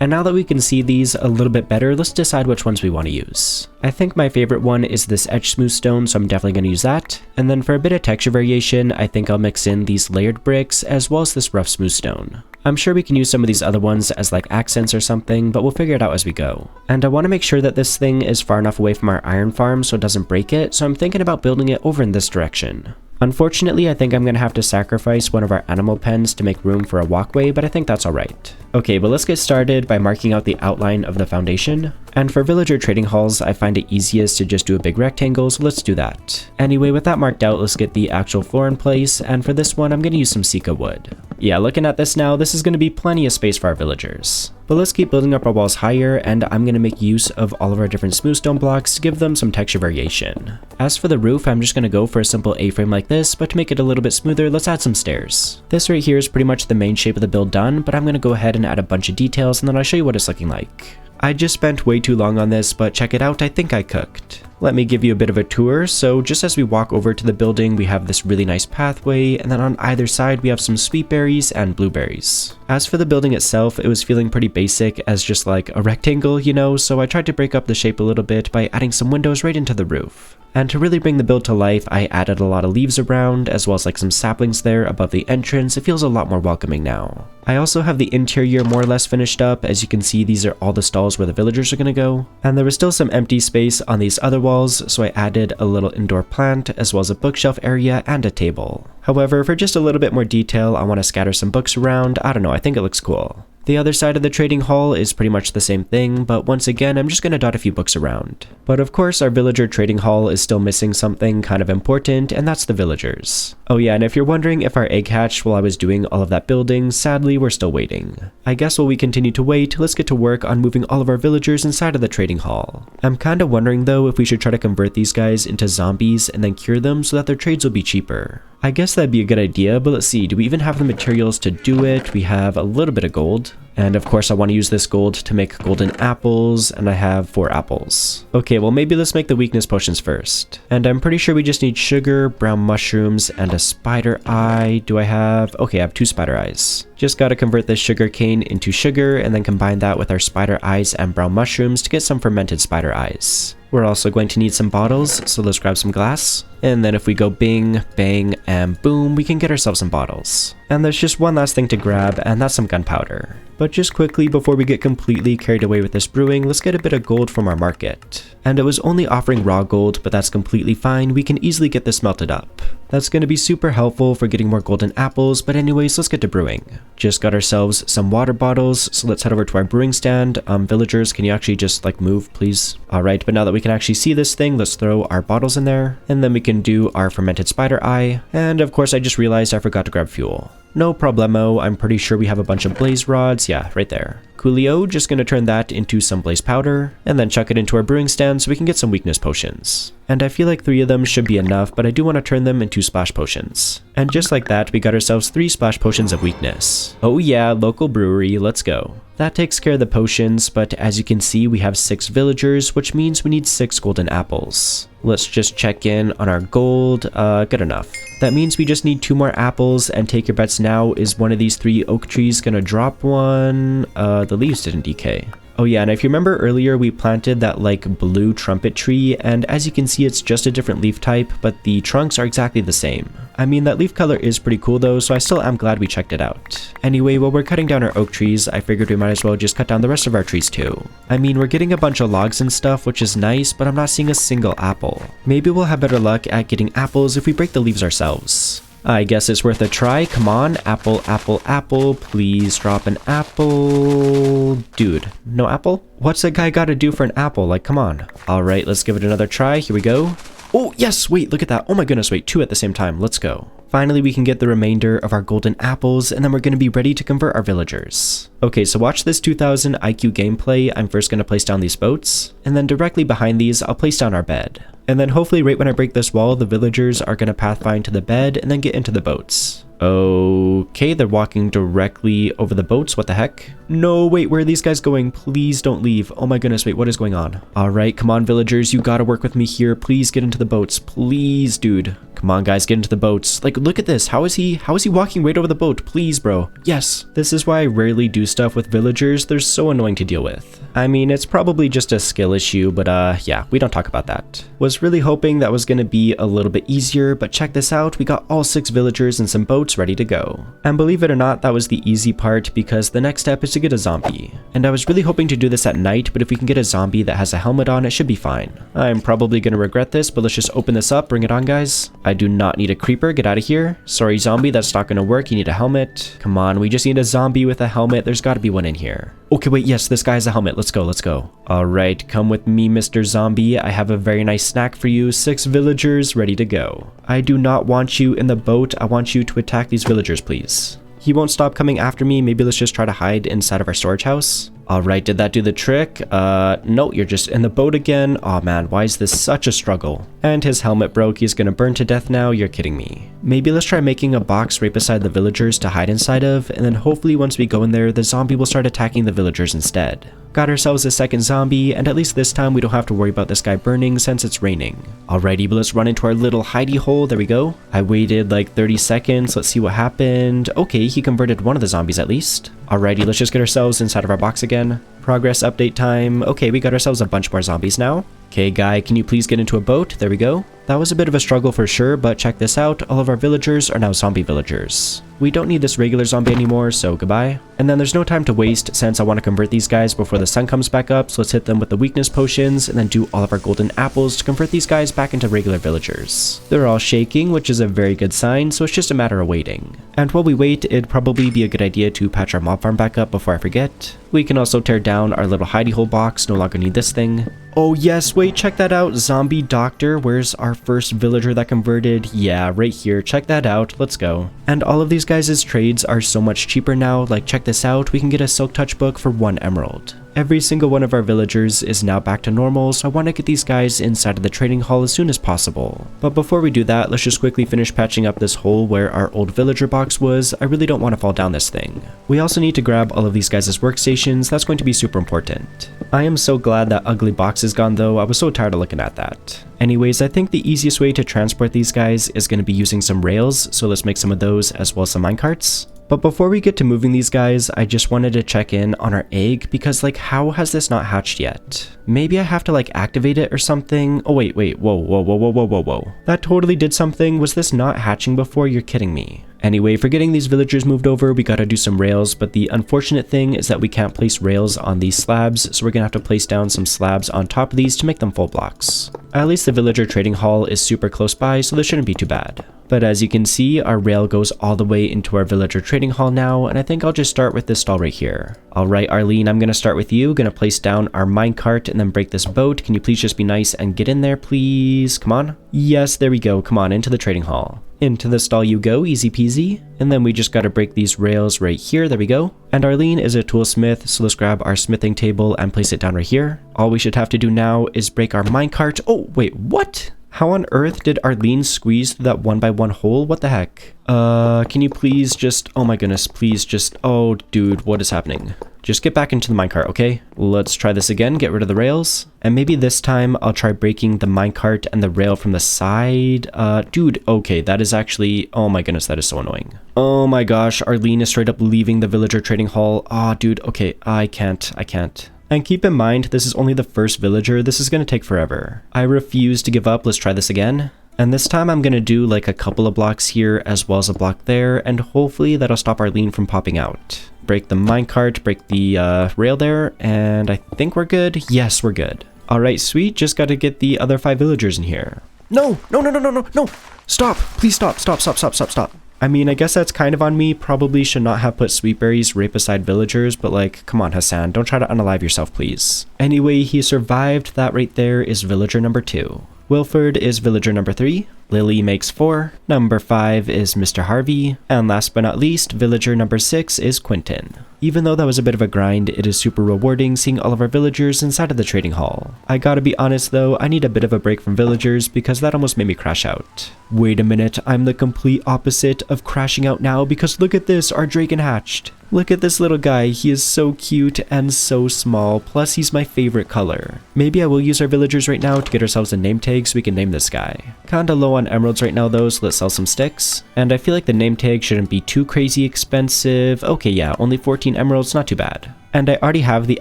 And now that we can see these a little bit better, let's decide which ones we want to use. I think my favorite one is this edge smooth stone, so I'm definitely going to use that. And then for a bit of texture variation, I think I'll mix in these layered bricks as well as this rough smooth stone. I'm sure we can use some of these other ones as like accents or something, but we'll figure it out as we go. And I want to make sure that this thing is far enough away from our iron farm so it doesn't break it, so I'm thinking about building it over in this direction. Unfortunately, I think I'm going to have to sacrifice one of our animal pens to make room for a walkway, but I think that's alright. Okay, but let's get started by marking out the outline of the foundation. And for villager trading halls, I find it easiest to just do a big rectangle, so let's do that. Anyway, with that marked out, let's get the actual floor in place, and for this one, I'm going to use some Sika wood. Yeah, looking at this now, this is going to be plenty of space for our villagers. But let's keep building up our walls higher, and I'm going to make use of all of our different smooth stone blocks to give them some texture variation. As for the roof, I'm just going to go for a simple A-frame like this, but to make it a little bit smoother, let's add some stairs. This right here is pretty much the main shape of the build done, but I'm going to go ahead and add a bunch of details, and then I'll show you what it's looking like. I just spent way too long on this, but check it out, I think I cooked. Let me give you a bit of a tour. So just as we walk over to the building, we have this really nice pathway, and then on either side we have some sweet berries and blueberries. As for the building itself, it was feeling pretty basic as just like a rectangle, you know, so I tried to break up the shape a little bit by adding some windows right into the roof. And to really bring the build to life, I added a lot of leaves around, as well as like some saplings there above the entrance. It feels a lot more welcoming now. I also have the interior more or less finished up. As you can see, these are all the stalls where the villagers are going to go. And there was still some empty space on these other walls, so I added a little indoor plant, as well as a bookshelf area and a table. However, for just a little bit more detail, I want to scatter some books around. I don't know, I think it looks cool. The other side of the trading hall is pretty much the same thing, but once again, I'm just going to dot a few books around. But of course, our villager trading hall is still missing something kind of important, and that's the villagers. Oh yeah, and if you're wondering if our egg hatched while I was doing all of that building, sadly, we're still waiting. I guess while we continue to wait, let's get to work on moving all of our villagers inside of the trading hall. I'm kind of wondering though if we should try to convert these guys into zombies and then cure them so that their trades will be cheaper. I guess that'd be a good idea, but let's see, do we even have the materials to do it? We have a little bit of gold. And of course I want to use this gold to make golden apples, and I have 4 apples. Okay, well maybe let's make the weakness potions first. And I'm pretty sure we just need sugar, brown mushrooms, and a spider eye. Do I have? Okay, I have 2 spider eyes. Just gotta convert this sugarcane into sugar and then combine that with our spider eyes and brown mushrooms to get some fermented spider eyes. We're also going to need some bottles, so let's grab some glass. And then if we go bing, bang, and boom, we can get ourselves some bottles. And there's just one last thing to grab, and that's some gunpowder. But just quickly, before we get completely carried away with this brewing, let's get a bit of gold from our market. And it was only offering raw gold, but that's completely fine. We can easily get this melted up. That's going to be super helpful for getting more golden apples, but anyways, let's get to brewing. Just got ourselves some water bottles, so let's head over to our brewing stand. Villagers, can you actually just like move, please? Alright, but now that we can actually see this thing, let's throw our bottles in there, and then we can do our fermented spider eye. And of course, I just realized I forgot to grab fuel. No problemo, I'm pretty sure we have a bunch of blaze rods, yeah, right there. Coolio, just gonna turn that into some blaze powder, and then chuck it into our brewing stand so we can get some weakness potions. And I feel like 3 of them should be enough, but I do want to turn them into splash potions. And just like that, we got ourselves 3 splash potions of weakness. Oh yeah, local brewery, let's go. That takes care of the potions, but as you can see, we have 6 villagers, which means we need 6 golden apples. Let's just check in on our gold. Good enough. That means we just need 2 more apples, and take your bets now, is one of these 3 oak trees gonna drop one? The leaves didn't decay. Oh yeah, and if you remember earlier, we planted that like blue trumpet tree, and as you can see, it's just a different leaf type, but the trunks are exactly the same. I mean, that leaf color is pretty cool though, so I still am glad we checked it out. Anyway, while we're cutting down our oak trees, I figured we might as well just cut down the rest of our trees too. I mean, we're getting a bunch of logs and stuff, which is nice, but I'm not seeing a single apple. Maybe we'll have better luck at getting apples if we break the leaves ourselves. I guess it's worth a try. Come on, apple, apple, apple. Please drop an apple. Dude, no apple? What's a guy gotta do for an apple? Like, come on. All right, let's give it another try. Here we go. Oh, yes, wait, look at that. Oh my goodness, wait, 2 at the same time. Let's go. Finally, we can get the remainder of our golden apples, and then we're going to be ready to convert our villagers. Okay, so watch this 2000 IQ gameplay. I'm first going to place down these boats, and then directly behind these, I'll place down our bed. And then hopefully right when I break this wall, the villagers are going to pathfind to the bed and then get into the boats. Okay, they're walking directly over the boats. What the heck? No, wait, where are these guys going? Please don't leave. Oh my goodness, wait, what is going on? All right, come on, villagers. You gotta work with me here. Please get into the boats. Please, dude. Come on, guys, get into the boats. Like, look at this. How is he walking right over the boat? Please, bro. Yes. This is why I rarely do stuff with villagers. They're so annoying to deal with. I mean, it's probably just a skill issue, but yeah, we don't talk about that. Was really hoping that was gonna be a little bit easier, but check this out. We got all 6 villagers and some boats ready to go. And believe it or not, that was the easy part because the next step is to get a zombie. And I was really hoping to do this at night, but if we can get a zombie that has a helmet on, it should be fine. I'm probably gonna regret this, but let's just open this up. Bring it on, guys. I do not need a creeper. Get out of here. Sorry, zombie, that's not gonna work. You need a helmet. Come on, we just need a zombie with a helmet. There's gotta be one in here. Okay, wait, yes, this guy has a helmet. Let's go, let's go. All right, come with me, Mr. Zombie. I have a very nice snack for you. 6 villagers ready to go. I do not want you in the boat. I want you to attack these villagers, please. He won't stop coming after me. Maybe let's just try to hide inside of our storage house. All right, did that do the trick? No, you're just in the boat again. Oh man, why is this such a struggle? And his helmet broke. He's gonna burn to death now. You're kidding me. Maybe let's try making a box right beside the villagers to hide inside of, and then hopefully once we go in there, the zombie will start attacking the villagers instead. Got ourselves a second zombie, and at least this time we don't have to worry about this guy burning since it's raining. Alrighty, but let's run into our little hidey hole. There we go. I waited like 30 seconds. Let's see what happened. Okay, he converted one of the zombies at least. Alrighty, let's just get ourselves inside of our box again. Progress update time. Okay, we got ourselves a bunch more zombies now. Okay, guy, can you please get into a boat? There we go. That was a bit of a struggle for sure, but check this out. All of our villagers are now zombie villagers. We don't need this regular zombie anymore, so goodbye. And then there's no time to waste since I want to convert these guys before the sun comes back up, so let's hit them with the weakness potions and then do all of our golden apples to convert these guys back into regular villagers. They're all shaking, which is a very good sign, so it's just a matter of waiting. And while we wait, it'd probably be a good idea to patch our mob farm back up before I forget. We can also tear down our little hidey hole box, no longer need this thing. Oh yes, wait, check that out. Zombie doctor, where's our first villager that converted? Yeah, right here, check that out, let's go. And all of these guys' trades are so much cheaper now, like check this out, we can get a silk touch book for 1 emerald. Every single one of our villagers is now back to normal, so I want to get these guys inside of the trading hall as soon as possible. But before we do that, let's just quickly finish patching up this hole where our old villager box was. I really don't want to fall down this thing. We also need to grab all of these guys' workstations. That's going to be super important. I am so glad that ugly box is gone though. I was so tired of looking at that. Anyways, I think the easiest way to transport these guys is going to be using some rails, so let's make some of those as well as some minecarts. But before we get to moving these guys, I just wanted to check in on our egg because like how has this not hatched yet? Maybe I have to like activate it or something. Oh wait, whoa. That totally did something. Was this not hatching before? You're kidding me. Anyway, for getting these villagers moved over, we gotta do some rails, but the unfortunate thing is that we can't place rails on these slabs, so we're gonna have to place down some slabs on top of these to make them full blocks. At least the villager trading hall is super close by, so this shouldn't be too bad. But as you can see, our rail goes all the way into our villager trading hall now, and I think I'll just start with this stall right here. Alright, Arlene, I'm gonna start with you. Gonna place down our minecart and then break this boat. Can you please just be nice and get in there, please? Come on. Yes, there we go. Come on, into the trading hall. Into the stall you go, easy peasy. And then we just gotta break these rails right here, there we go. And Arlene is a toolsmith, so let's grab our smithing table and place it down right here. All we should have to do now is break our minecart. Oh, wait, what? How on earth did Arlene squeeze through that 1x1 hole? What the heck? Can you please just, oh my goodness, please just, oh dude, what is happening? Just get back into the minecart, okay? Let's try this again, get rid of the rails. And maybe this time I'll try breaking the minecart and the rail from the side. Dude, okay, that is actually, oh my goodness, that is so annoying. Oh my gosh, Arlene is straight up leaving the villager trading hall. Ah, dude, okay, I can't. And keep in mind, this is only the first villager. This is going to take forever. I refuse to give up. Let's try this again. And this time I'm going to do like a couple of blocks here as well as a block there, and hopefully that'll stop our lean from popping out. Break the minecart, break the rail there, and I think we're good. Yes, we're good. All right, sweet. Just got to get the other 5 villagers in here. No, no, no, no, no, no, no. Stop. Please stop, stop, stop, stop, stop, stop. I mean, I guess that's kind of on me. Probably should not have put sweet berries right beside villagers, but like, come on, Hassan, don't try to unalive yourself, please. Anyway, he survived. That right there is villager number 2. Wilford is villager number 3, Lily makes 4, number 5 is Mr. Harvey, and last but not least, villager number 6 is Quentin. Even though that was a bit of a grind, it is super rewarding seeing all of our villagers inside of the trading hall. I gotta be honest though, I need a bit of a break from villagers because that almost made me crash out. Wait a minute, I'm the complete opposite of crashing out now because look at this, our dragon hatched. Look at this little guy, he is so cute and so small, plus he's my favorite color. Maybe I will use our villagers right now to get ourselves a name tag so we can name this guy. Kinda low on emeralds right now though, so let's sell some sticks. And I feel like the name tag shouldn't be too crazy expensive. Okay, yeah, only 14 emeralds, not too bad. And I already have the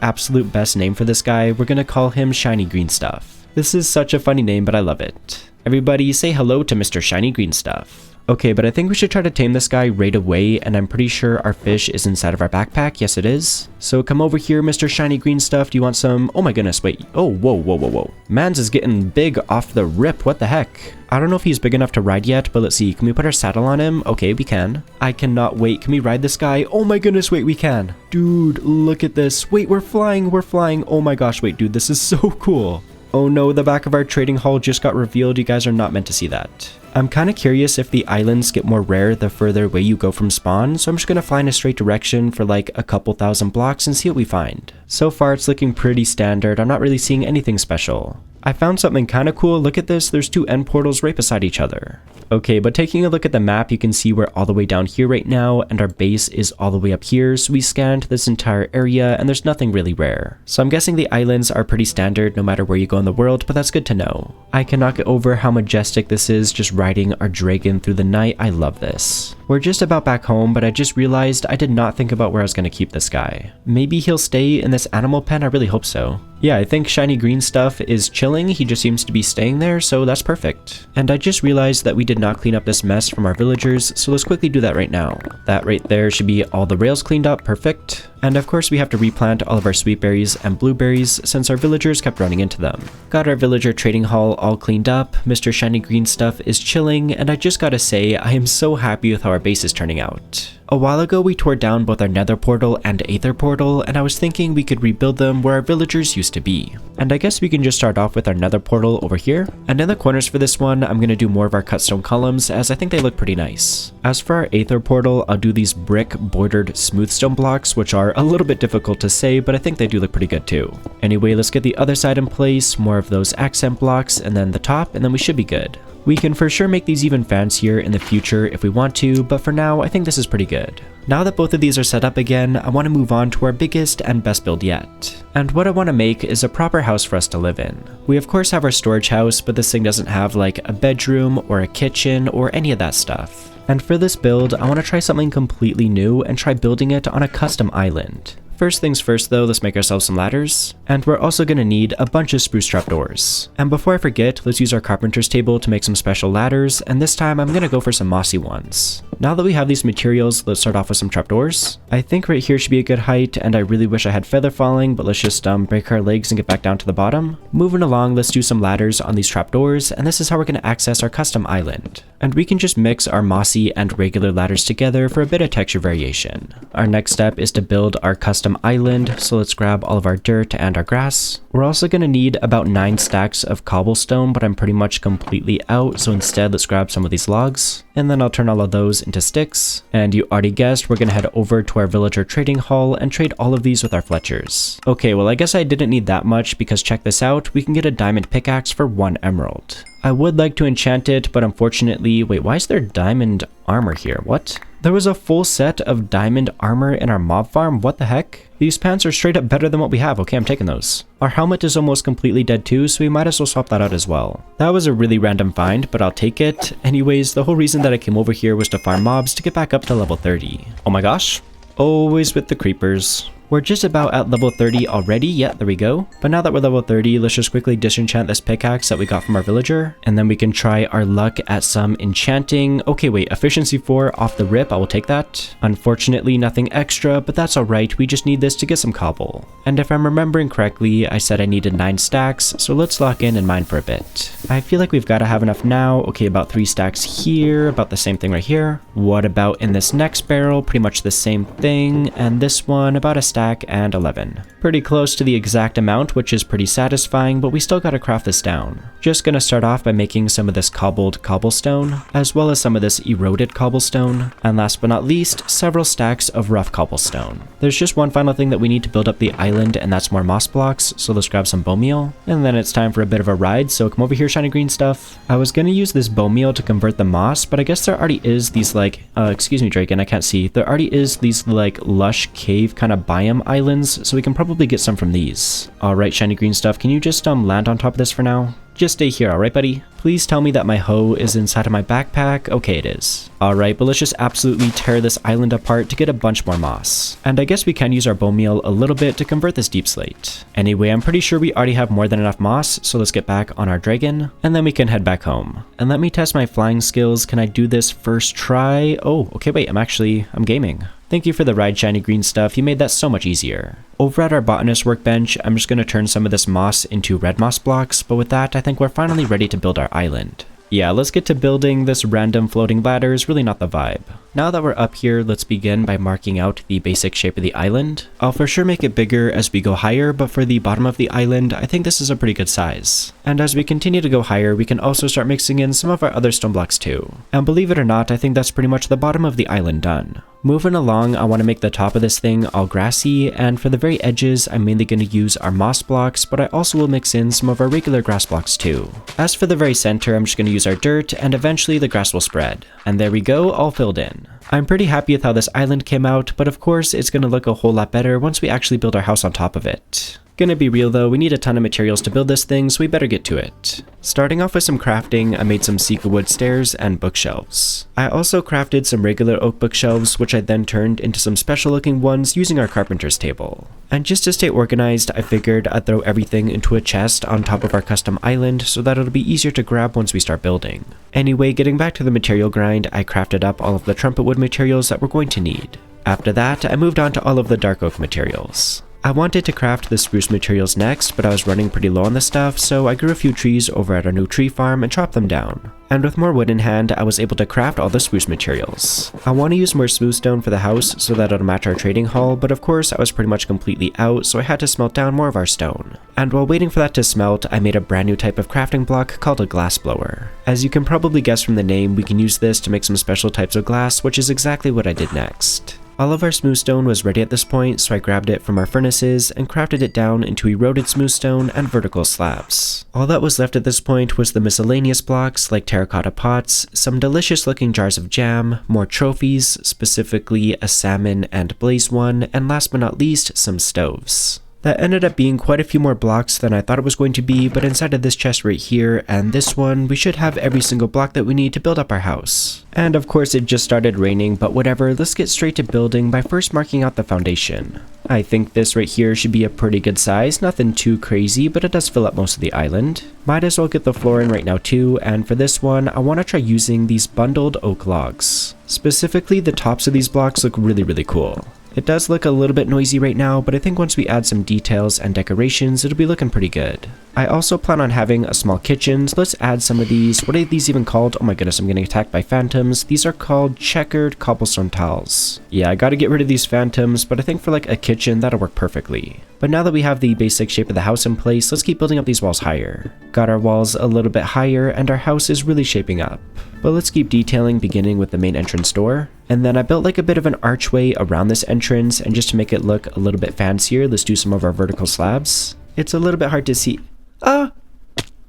absolute best name for this guy. We're gonna call him Shiny Green Stuff. This is such a funny name, but I love it. Everybody say hello to Mr. Shiny Green Stuff. Okay, but I think we should try to tame this guy right away, and I'm pretty sure our fish is inside of our backpack. Yes, it is. So come over here, Mr. Shiny Green Stuff. Do you want some? Oh my goodness, wait. Oh, whoa, whoa, whoa, whoa. Mans is getting big off the rip. What the heck? I don't know if he's big enough to ride yet, but let's see. Can we put our saddle on him? Okay, we can. I cannot wait. Can we ride this guy? Oh my goodness, wait, we can. Dude, look at this. Wait, we're flying, we're flying. Oh my gosh, wait, dude, this is so cool. Oh no, the back of our trading hall just got revealed. You guys are not meant to see that. I'm kind of curious if the islands get more rare the further away you go from spawn, so I'm just going to fly in a straight direction for like a couple thousand blocks and see what we find. So far it's looking pretty standard. I'm not really seeing anything special. I found something kind of cool. Look at this, there's 2 end portals right beside each other. Okay, but taking a look at the map, you can see we're all the way down here right now, and our base is all the way up here, so we scanned this entire area, and there's nothing really rare. So I'm guessing the islands are pretty standard no matter where you go in the world, but that's good to know. I cannot get over how majestic this is, just riding our dragon through the night. I love this. We're just about back home, but I just realized I did not think about where I was going to keep this guy. Maybe he'll stay in this animal pen? I really hope so. Yeah, I think Shiny Green Stuff is chilling. He just seems to be staying there, so that's perfect. And I just realized that we did not clean up this mess from our villagers, so let's quickly do that right now. That right there should be all the rails cleaned up, perfect. And of course we have to replant all of our sweet berries and blueberries since our villagers kept running into them. Got our villager trading hall all cleaned up, Mr. Shiny Green Stuff is chilling, and I just gotta say, I am so happy with how our base is turning out. A while ago we tore down both our nether portal and aether portal, and I was thinking we could rebuild them where our villagers used to be. And I guess we can just start off with our nether portal over here. And in the corners for this one, I'm going to do more of our cut stone columns as I think they look pretty nice. As for our aether portal, I'll do these brick bordered smooth stone blocks, which are a little bit difficult to say, but I think they do look pretty good too. Anyway, let's get the other side in place, more of those accent blocks, and then the top, and then we should be good. We can for sure make these even fancier in the future if we want to, but for now, I think this is pretty good. Now that both of these are set up again, I want to move on to our biggest and best build yet. And what I want to make is a proper house for us to live in. We of course have our storage house, but this thing doesn't have like a bedroom or a kitchen or any of that stuff. And for this build, I want to try something completely new and try building it on a custom island. First things first though, let's make ourselves some ladders. And we're also going to need a bunch of spruce trapdoors. And before I forget, let's use our carpenter's table to make some special ladders, and this time I'm going to go for some mossy ones. Now that we have these materials, let's start off with some trapdoors. I think right here should be a good height, and I really wish I had feather falling, but let's just break our legs and get back down to the bottom. Moving along, let's do some ladders on these trapdoors, and this is how we're going to access our custom island. And we can just mix our mossy and regular ladders together for a bit of texture variation. Our next step is to build our custom island, so let's grab all of our dirt and our grass. We're also going to need about 9 stacks of cobblestone, but I'm pretty much completely out, so instead let's grab some of these logs, and then I'll turn all of those into sticks. And you already guessed, we're going to head over to our villager trading hall and trade all of these with our Fletchers. Okay, well I guess I didn't need that much because check this out, we can get a diamond pickaxe for 1 emerald. I would like to enchant it, but unfortunately, wait, why is there diamond armor here? What? There was a full set of diamond armor in our mob farm? What the heck? These pants are straight up better than what we have. Okay, I'm taking those. Our helmet is almost completely dead too, so we might as well swap that out as well. That was a really random find, but I'll take it. Anyways, the whole reason that I came over here was to farm mobs to get back up to level 30. Oh my gosh. Always with the creepers. We're just about at level 30 already. Yeah, there we go. But now that we're level 30, let's just quickly disenchant this pickaxe that we got from our villager. And then we can try our luck at some enchanting. Okay, wait, efficiency 4 off the rip. I will take that. Unfortunately, nothing extra, but that's alright. We just need this to get some cobble. And if I'm remembering correctly, I said I needed 9 stacks, so let's lock in and mine for a bit. I feel like we've got to have enough now. Okay, about 3 stacks here, about the same thing right here. What about in this next barrel? Pretty much the same thing. And this one, about a stack and 11. Pretty close to the exact amount, which is pretty satisfying, but we still gotta craft this down. Just gonna start off by making some of this cobbled cobblestone, as well as some of this eroded cobblestone, and last but not least, several stacks of rough cobblestone. There's just one final thing that we need to build up the island, and that's more moss blocks, so let's grab some bone meal, and then it's time for a bit of a ride, so come over here, shiny green stuff. I was gonna use this bone meal to convert the moss, but I guess there already is these like, excuse me Draken, I can't see, there already is these like lush cave kind of biome islands, so we can probably get some from these. Alright, shiny green stuff, can you just land on top of this for now? Just stay here, alright buddy? Please tell me that my hoe is inside of my backpack. Okay, it is. Alright, but let's just absolutely tear this island apart to get a bunch more moss. And I guess we can use our bone meal a little bit to convert this deep slate. Anyway, I'm pretty sure we already have more than enough moss, so let's get back on our dragon, and then we can head back home. And let me test my flying skills. Can I do this first try? Oh, okay, wait, I'm gaming. Thank you for the ride, shiny green stuff. You made that so much easier. Over at our botanist workbench, I'm just going to turn some of this moss into red moss blocks, but with that, I think we're finally ready to build our island. Yeah, let's get to building. This random floating ladder is really not the vibe. Now that we're up here, let's begin by marking out the basic shape of the island. I'll for sure make it bigger as we go higher, but for the bottom of the island, I think this is a pretty good size. And as we continue to go higher, we can also start mixing in some of our other stone blocks too. And believe it or not, I think that's pretty much the bottom of the island done. Moving along, I want to make the top of this thing all grassy, and for the very edges, I'm mainly going to use our moss blocks, but I also will mix in some of our regular grass blocks too. As for the very center, I'm just going to use our dirt, and eventually the grass will spread. And there we go, all filled in. I'm pretty happy with how this island came out, but of course, it's going to look a whole lot better once we actually build our house on top of it. Gonna be real though, we need a ton of materials to build this thing, so we better get to it. Starting off with some crafting, I made some cedar wood stairs and bookshelves. I also crafted some regular oak bookshelves, which I then turned into some special looking ones using our carpenter's table. And just to stay organized, I figured I'd throw everything into a chest on top of our custom island so that it'll be easier to grab once we start building. Anyway, getting back to the material grind, I crafted up all of the trumpet wood materials that we're going to need. After that, I moved on to all of the dark oak materials. I wanted to craft the spruce materials next, but I was running pretty low on the stuff, so I grew a few trees over at our new tree farm and chopped them down. And with more wood in hand, I was able to craft all the spruce materials. I want to use more smooth stone for the house so that it'll match our trading hall, but of course I was pretty much completely out, so I had to smelt down more of our stone. And while waiting for that to smelt, I made a brand new type of crafting block called a glass blower. As you can probably guess from the name, we can use this to make some special types of glass, which is exactly what I did next. All of our smooth stone was ready at this point, so I grabbed it from our furnaces and crafted it down into eroded smooth stone and vertical slabs. All that was left at this point was the miscellaneous blocks like terracotta pots, some delicious looking jars of jam, more trophies, specifically a salmon and blaze one, and last but not least, some stoves. That ended up being quite a few more blocks than I thought it was going to be, but inside of this chest right here and this one, we should have every single block that we need to build up our house. And of course it just started raining, but whatever, let's get straight to building by first marking out the foundation. I think this right here should be a pretty good size, nothing too crazy, but it does fill up most of the island. Might as well get the floor in right now too, and for this one, I want to try using these bundled oak logs. Specifically, the tops of these blocks look really cool. It does look a little bit noisy right now, but I think once we add some details and decorations, it'll be looking pretty good. I also plan on having a small kitchen, so let's add some of these. What are these even called? Oh my goodness, I'm getting attacked by phantoms. These are called checkered cobblestone tiles. Yeah, I gotta get rid of these phantoms, but I think for like a kitchen, that'll work perfectly. But now that we have the basic shape of the house in place, let's keep building up these walls higher. Got our walls a little bit higher, and our house is really shaping up. But let's keep detailing, beginning with the main entrance door. And then I built like a bit of an archway around this entrance, and just to make it look a little bit fancier, let's do some of our vertical slabs. It's a little bit hard to see.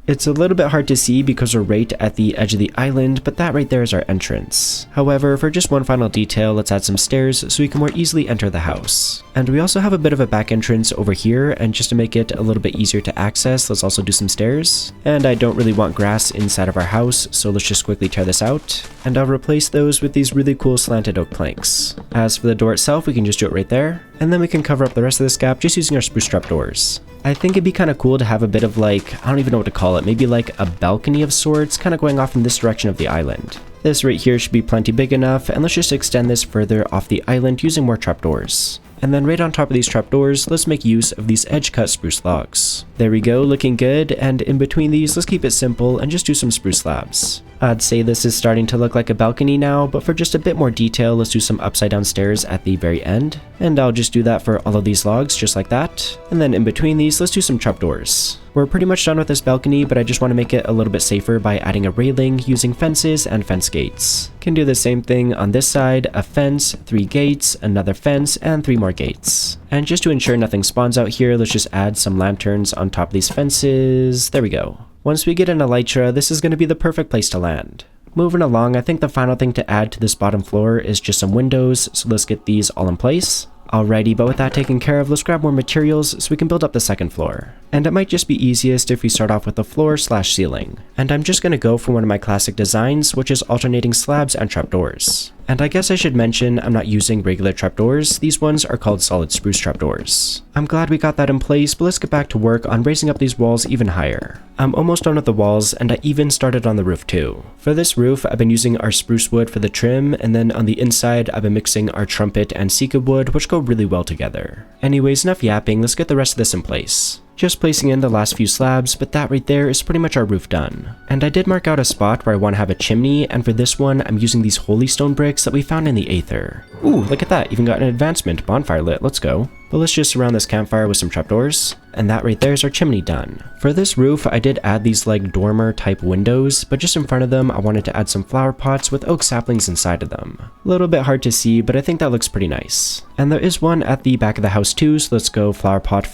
It's a little bit hard to see because we're right at the edge of the island, but that right there is our entrance. However, for just one final detail, let's add some stairs so we can more easily enter the house. And we also have a bit of a back entrance over here, and just to make it a little bit easier to access, let's also do some stairs. And I don't really want grass inside of our house, so let's just quickly tear this out. And I'll replace those with these really cool slanted oak planks. As for the door itself, we can just do it right there. And then we can cover up the rest of this gap just using our spruce trapdoors. I think it'd be kind of cool to have a bit of like, I don't even know what to call it, maybe like a balcony of sorts, kind of going off in this direction of the island. This right here should be plenty big enough, and let's just extend this further off the island using more trapdoors. And then right on top of these trapdoors, let's make use of these edge-cut spruce logs. There we go, looking good, and in between these, let's keep it simple and just do some spruce slabs. I'd say this is starting to look like a balcony now, but for just a bit more detail, let's do some upside down stairs at the very end. And I'll just do that for all of these logs, just like that. And then in between these, let's do some trapdoors. We're pretty much done with this balcony, but I just want to make it a little bit safer by adding a railing using fences and fence gates. Can do the same thing on this side, a fence, 3 gates, another fence, and 3 more gates. And just to ensure nothing spawns out here, let's just add some lanterns on top of these fences. There we go. Once we get an elytra, this is going to be the perfect place to land. Moving along, I think the final thing to add to this bottom floor is just some windows, so let's get these all in place. Alrighty, but with that taken care of, let's grab more materials so we can build up the second floor. And it might just be easiest if we start off with the floor/ceiling. And I'm just going to go for one of my classic designs, which is alternating slabs and trapdoors. And I guess I should mention I'm not using regular trapdoors, these ones are called solid spruce trapdoors. I'm glad we got that in place, but let's get back to work on raising up these walls even higher. I'm almost done with the walls, and I even started on the roof too. For this roof, I've been using our spruce wood for the trim, and then on the inside, I've been mixing our trumpet and sika wood, which go really well together. Anyways, enough yapping, let's get the rest of this in place. Just placing in the last few slabs, but that right there is pretty much our roof done. And I did mark out a spot where I want to have a chimney, and for this one, I'm using these holy stone bricks that we found in the Aether. Ooh, look at that, even got an advancement, bonfire lit, let's go. But let's just surround this campfire with some trapdoors, and that right there is our chimney done. For this roof, I did add these like dormer type windows, but just in front of them, I wanted to add some flower pots with oak saplings inside of them. A little bit hard to see, but I think that looks pretty nice. And there is one at the back of the house too, so let's go flower pot,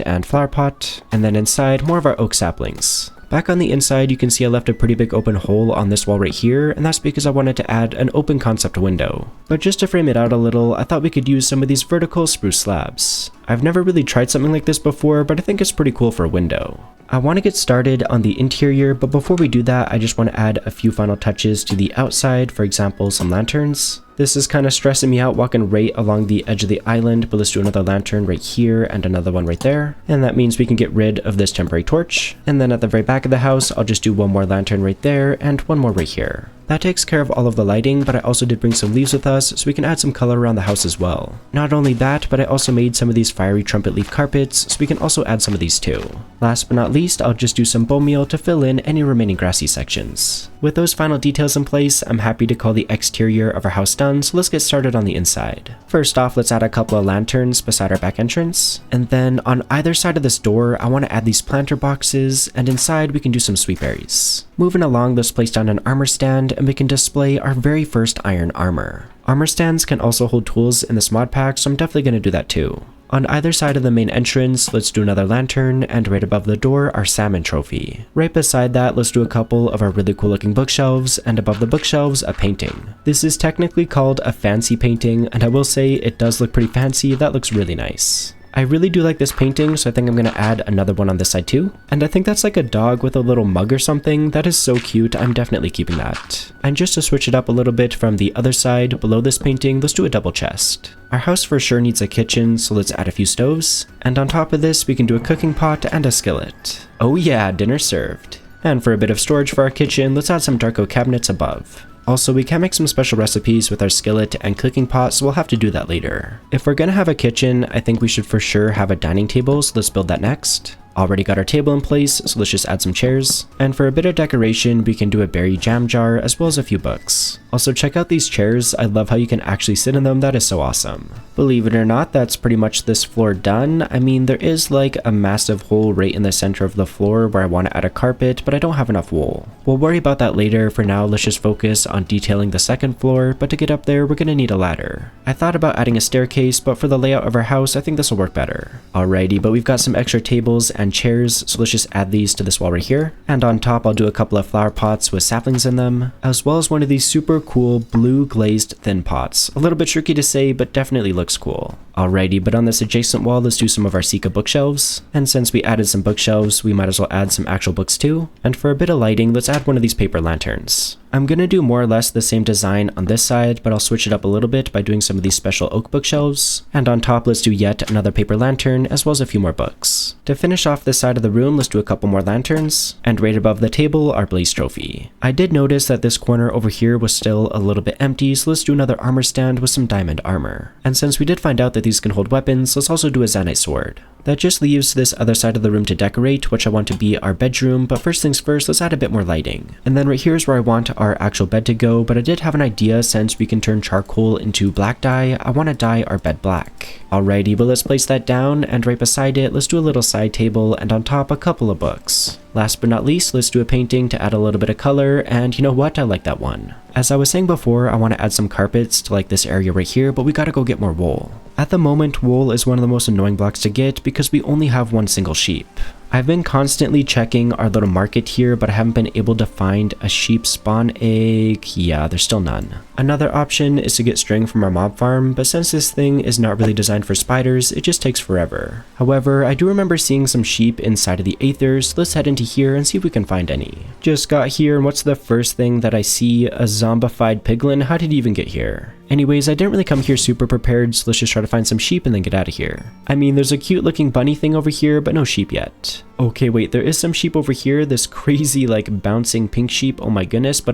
and flower pot, and then inside, more of our oak saplings. Back on the inside, you can see I left a pretty big open hole on this wall right here, and that's because I wanted to add an open concept window. But just to frame it out a little, I thought we could use some of these vertical spruce slabs. I've never really tried something like this before, but I think it's pretty cool for a window. I want to get started on the interior, but before we do that, I just want to add a few final touches to the outside, for example, some lanterns. This is kind of stressing me out walking right along the edge of the island, but let's do another lantern right here and another one right there. And that means we can get rid of this temporary torch. And then at the very back of the house, I'll just do one more lantern right there and one more right here. That takes care of all of the lighting, but I also did bring some leaves with us so we can add some color around the house as well. Not only that, but I also made some of these fiery trumpet leaf carpets so we can also add some of these too. Last but not least, I'll just do some bone meal to fill in any remaining grassy sections. With those final details in place, I'm happy to call the exterior of our house done, so let's get started on the inside. First off, let's add a couple of lanterns beside our back entrance, and then on either side of this door, I want to add these planter boxes, and inside we can do some sweet berries. Moving along, let's place down an armor stand, and we can display our very first iron armor. Armor stands can also hold tools in this mod pack, so I'm definitely going to do that too. On either side of the main entrance, let's do another lantern, and right above the door, our salmon trophy. Right beside that, let's do a couple of our really cool looking bookshelves, and above the bookshelves, a painting. This is technically called a fancy painting, and I will say it does look pretty fancy. That looks really nice. I really do like this painting, so I think I'm going to add another one on this side too. And I think that's like a dog with a little mug or something. That is so cute. I'm definitely keeping that. And just to switch it up a little bit from the other side, below this painting, let's do a double chest. Our house for sure needs a kitchen, so let's add a few stoves. And on top of this, we can do a cooking pot and a skillet. Oh yeah, dinner served. And for a bit of storage for our kitchen, let's add some dark oak cabinets above. Also, we can make some special recipes with our skillet and cooking pot, so we'll have to do that later. If we're gonna have a kitchen, I think we should for sure have a dining table, so let's build that next. Already got our table in place, so let's just add some chairs. And for a bit of decoration, we can do a berry jam jar as well as a few books. Also check out these chairs, I love how you can actually sit in them, that is so awesome. Believe it or not, that's pretty much this floor done. I mean, there is like a massive hole right in the center of the floor where I want to add a carpet, but I don't have enough wool. We'll worry about that later. For now, let's just focus on detailing the second floor, but to get up there, we're gonna need a ladder. I thought about adding a staircase, but for the layout of our house, I think this will work better. Alrighty, but we've got some extra tables and chairs, so let's just add these to this wall right here. And on top, I'll do a couple of flower pots with saplings in them, as well as one of these super cool blue glazed thin pots. A little bit tricky to say, but definitely looks cool. Alrighty, but on this adjacent wall, let's do some of our Sika bookshelves. And since we added some bookshelves, we might as well add some actual books too. And for a bit of lighting, let's add one of these paper lanterns. I'm gonna do more or less the same design on this side, but I'll switch it up a little bit by doing some of these special oak bookshelves. And on top, let's do yet another paper lantern, as well as a few more books. To finish off this side of the room, let's do a couple more lanterns. And right above the table, our Blaze trophy. I did notice that this corner over here was still a little bit empty, so let's do another armor stand with some diamond armor. And since we did find out that these can hold weapons, let's also do a Zanite sword. That just leaves this other side of the room to decorate, which I want to be our bedroom, but first things first, let's add a bit more lighting. And then right here is where I want our actual bed to go, but I did have an idea. Since we can turn charcoal into black dye, I want to dye our bed black. Alrighty, but let's place that down, and right beside it, let's do a little side table, and on top, a couple of books. Last but not least, let's do a painting to add a little bit of color, and you know what, I like that one. As I was saying before, I want to add some carpets to like this area right here, but we gotta go get more wool. At the moment, wool is one of the most annoying blocks to get because we only have one single sheep. I've been constantly checking our little market here, but I haven't been able to find a sheep spawn egg. Yeah, there's still none. Another option is to get string from our mob farm, but since this thing is not really designed for spiders, it just takes forever. However, I do remember seeing some sheep inside of the Aethers. Let's head into here and see if we can find any. Just got here, and what's the first thing that I see? A zombified piglin? How did he even get here? Anyways, I didn't really come here super prepared, so let's just try to find some sheep and then get out of here. I mean, there's a cute looking bunny thing over here, but no sheep yet. Okay, wait, there is some sheep over here. This crazy, like, bouncing pink sheep. Oh my goodness, but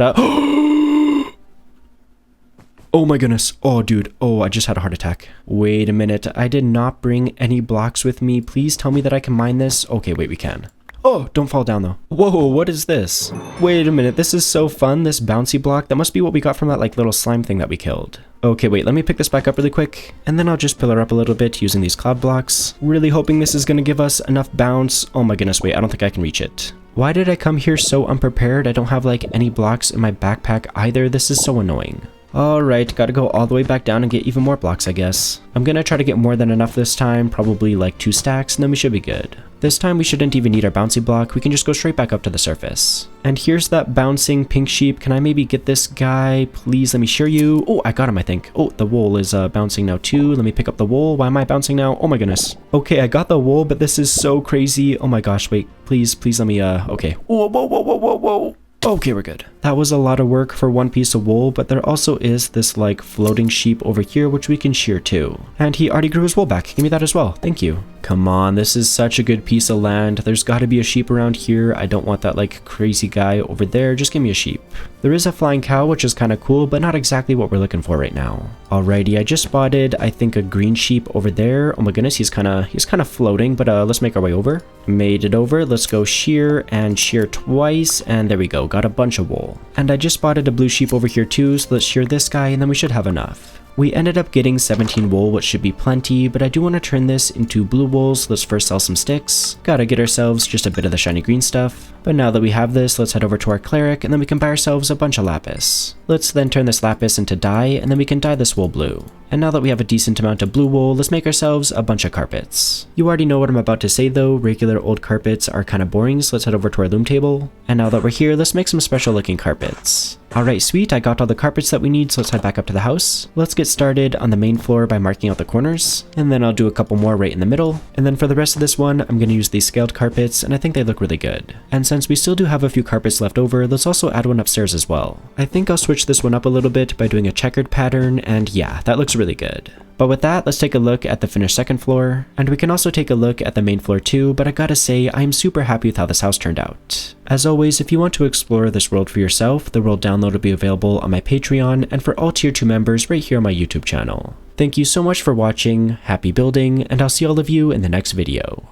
oh my goodness. Oh, dude. Oh, I just had a heart attack. Wait a minute. I did not bring any blocks with me. Please tell me that I can mine this. Okay, wait, we can. Oh, don't fall down though. Whoa, what is this? Wait a minute, this is so fun, this bouncy block. That must be what we got from that like little slime thing that we killed. Okay, wait, let me pick this back up really quick, and then I'll just pillar up a little bit using these cloud blocks. Really hoping this is gonna give us enough bounce. Oh my goodness, wait, I don't think I can reach it. Why did I come here so unprepared? I don't have like any blocks in my backpack either. This is so annoying. Alright, gotta go all the way back down and get even more blocks, I guess. I'm gonna try to get more than enough this time, probably like 2 stacks, and then we should be good. This time we shouldn't even need our bouncy block, we can just go straight back up to the surface. And here's that bouncing pink sheep. Can I maybe get this guy? Please let me share you. Oh, I got him, I think. Oh, the wool is bouncing now too. Let me pick up the wool. Why am I bouncing now? Oh my goodness. Okay, I got the wool, but this is so crazy. Oh my gosh, wait, please let me, okay. Whoa, whoa, whoa, whoa, whoa, whoa. Okay, we're good. That was a lot of work for one piece of wool, but there also is this like floating sheep over here which we can shear too. And he already grew his wool back. Give me that as well. Thank you. Come on, this is such a good piece of land. There's got to be a sheep around here. I don't want that like crazy guy over there. Just give me a sheep. There is a flying cow, which is kind of cool, but not exactly what we're looking for right now. Alrighty, I just spotted, I think, a green sheep over there. Oh my goodness, he's kind of floating, but let's make our way over. Made it over. Let's go shear and shear twice, and there we go. Got a bunch of wool. And I just spotted a blue sheep over here too, so let's shear this guy, and then we should have enough. We ended up getting 17 wool, which should be plenty, but I do want to turn this into blue wool, so let's first sell some sticks. Gotta get ourselves just a bit of the shiny green stuff. But now that we have this, let's head over to our cleric, and then we can buy ourselves a bunch of lapis. Let's then turn this lapis into dye, and then we can dye this wool blue. And now that we have a decent amount of blue wool, let's make ourselves a bunch of carpets. You already know what I'm about to say though, regular old carpets are kind of boring, so let's head over to our loom table. And now that we're here, let's make some special looking carpets. Alright, sweet, I got all the carpets that we need, so let's head back up to the house. Let's get started on the main floor by marking out the corners, and then I'll do a couple more right in the middle. And then for the rest of this one, I'm going to use these scaled carpets, and I think they look really good. And since we still do have a few carpets left over, let's also add one upstairs as well. I think I'll switch this one up a little bit by doing a checkered pattern, and yeah, that looks really good. But with that, let's take a look at the finished second floor, and we can also take a look at the main floor too, but I gotta say, I'm super happy with how this house turned out. As always, if you want to explore this world for yourself, the world download will be available on my Patreon, and for all tier 2 members right here on my YouTube channel. Thank you so much for watching, happy building, and I'll see all of you in the next video.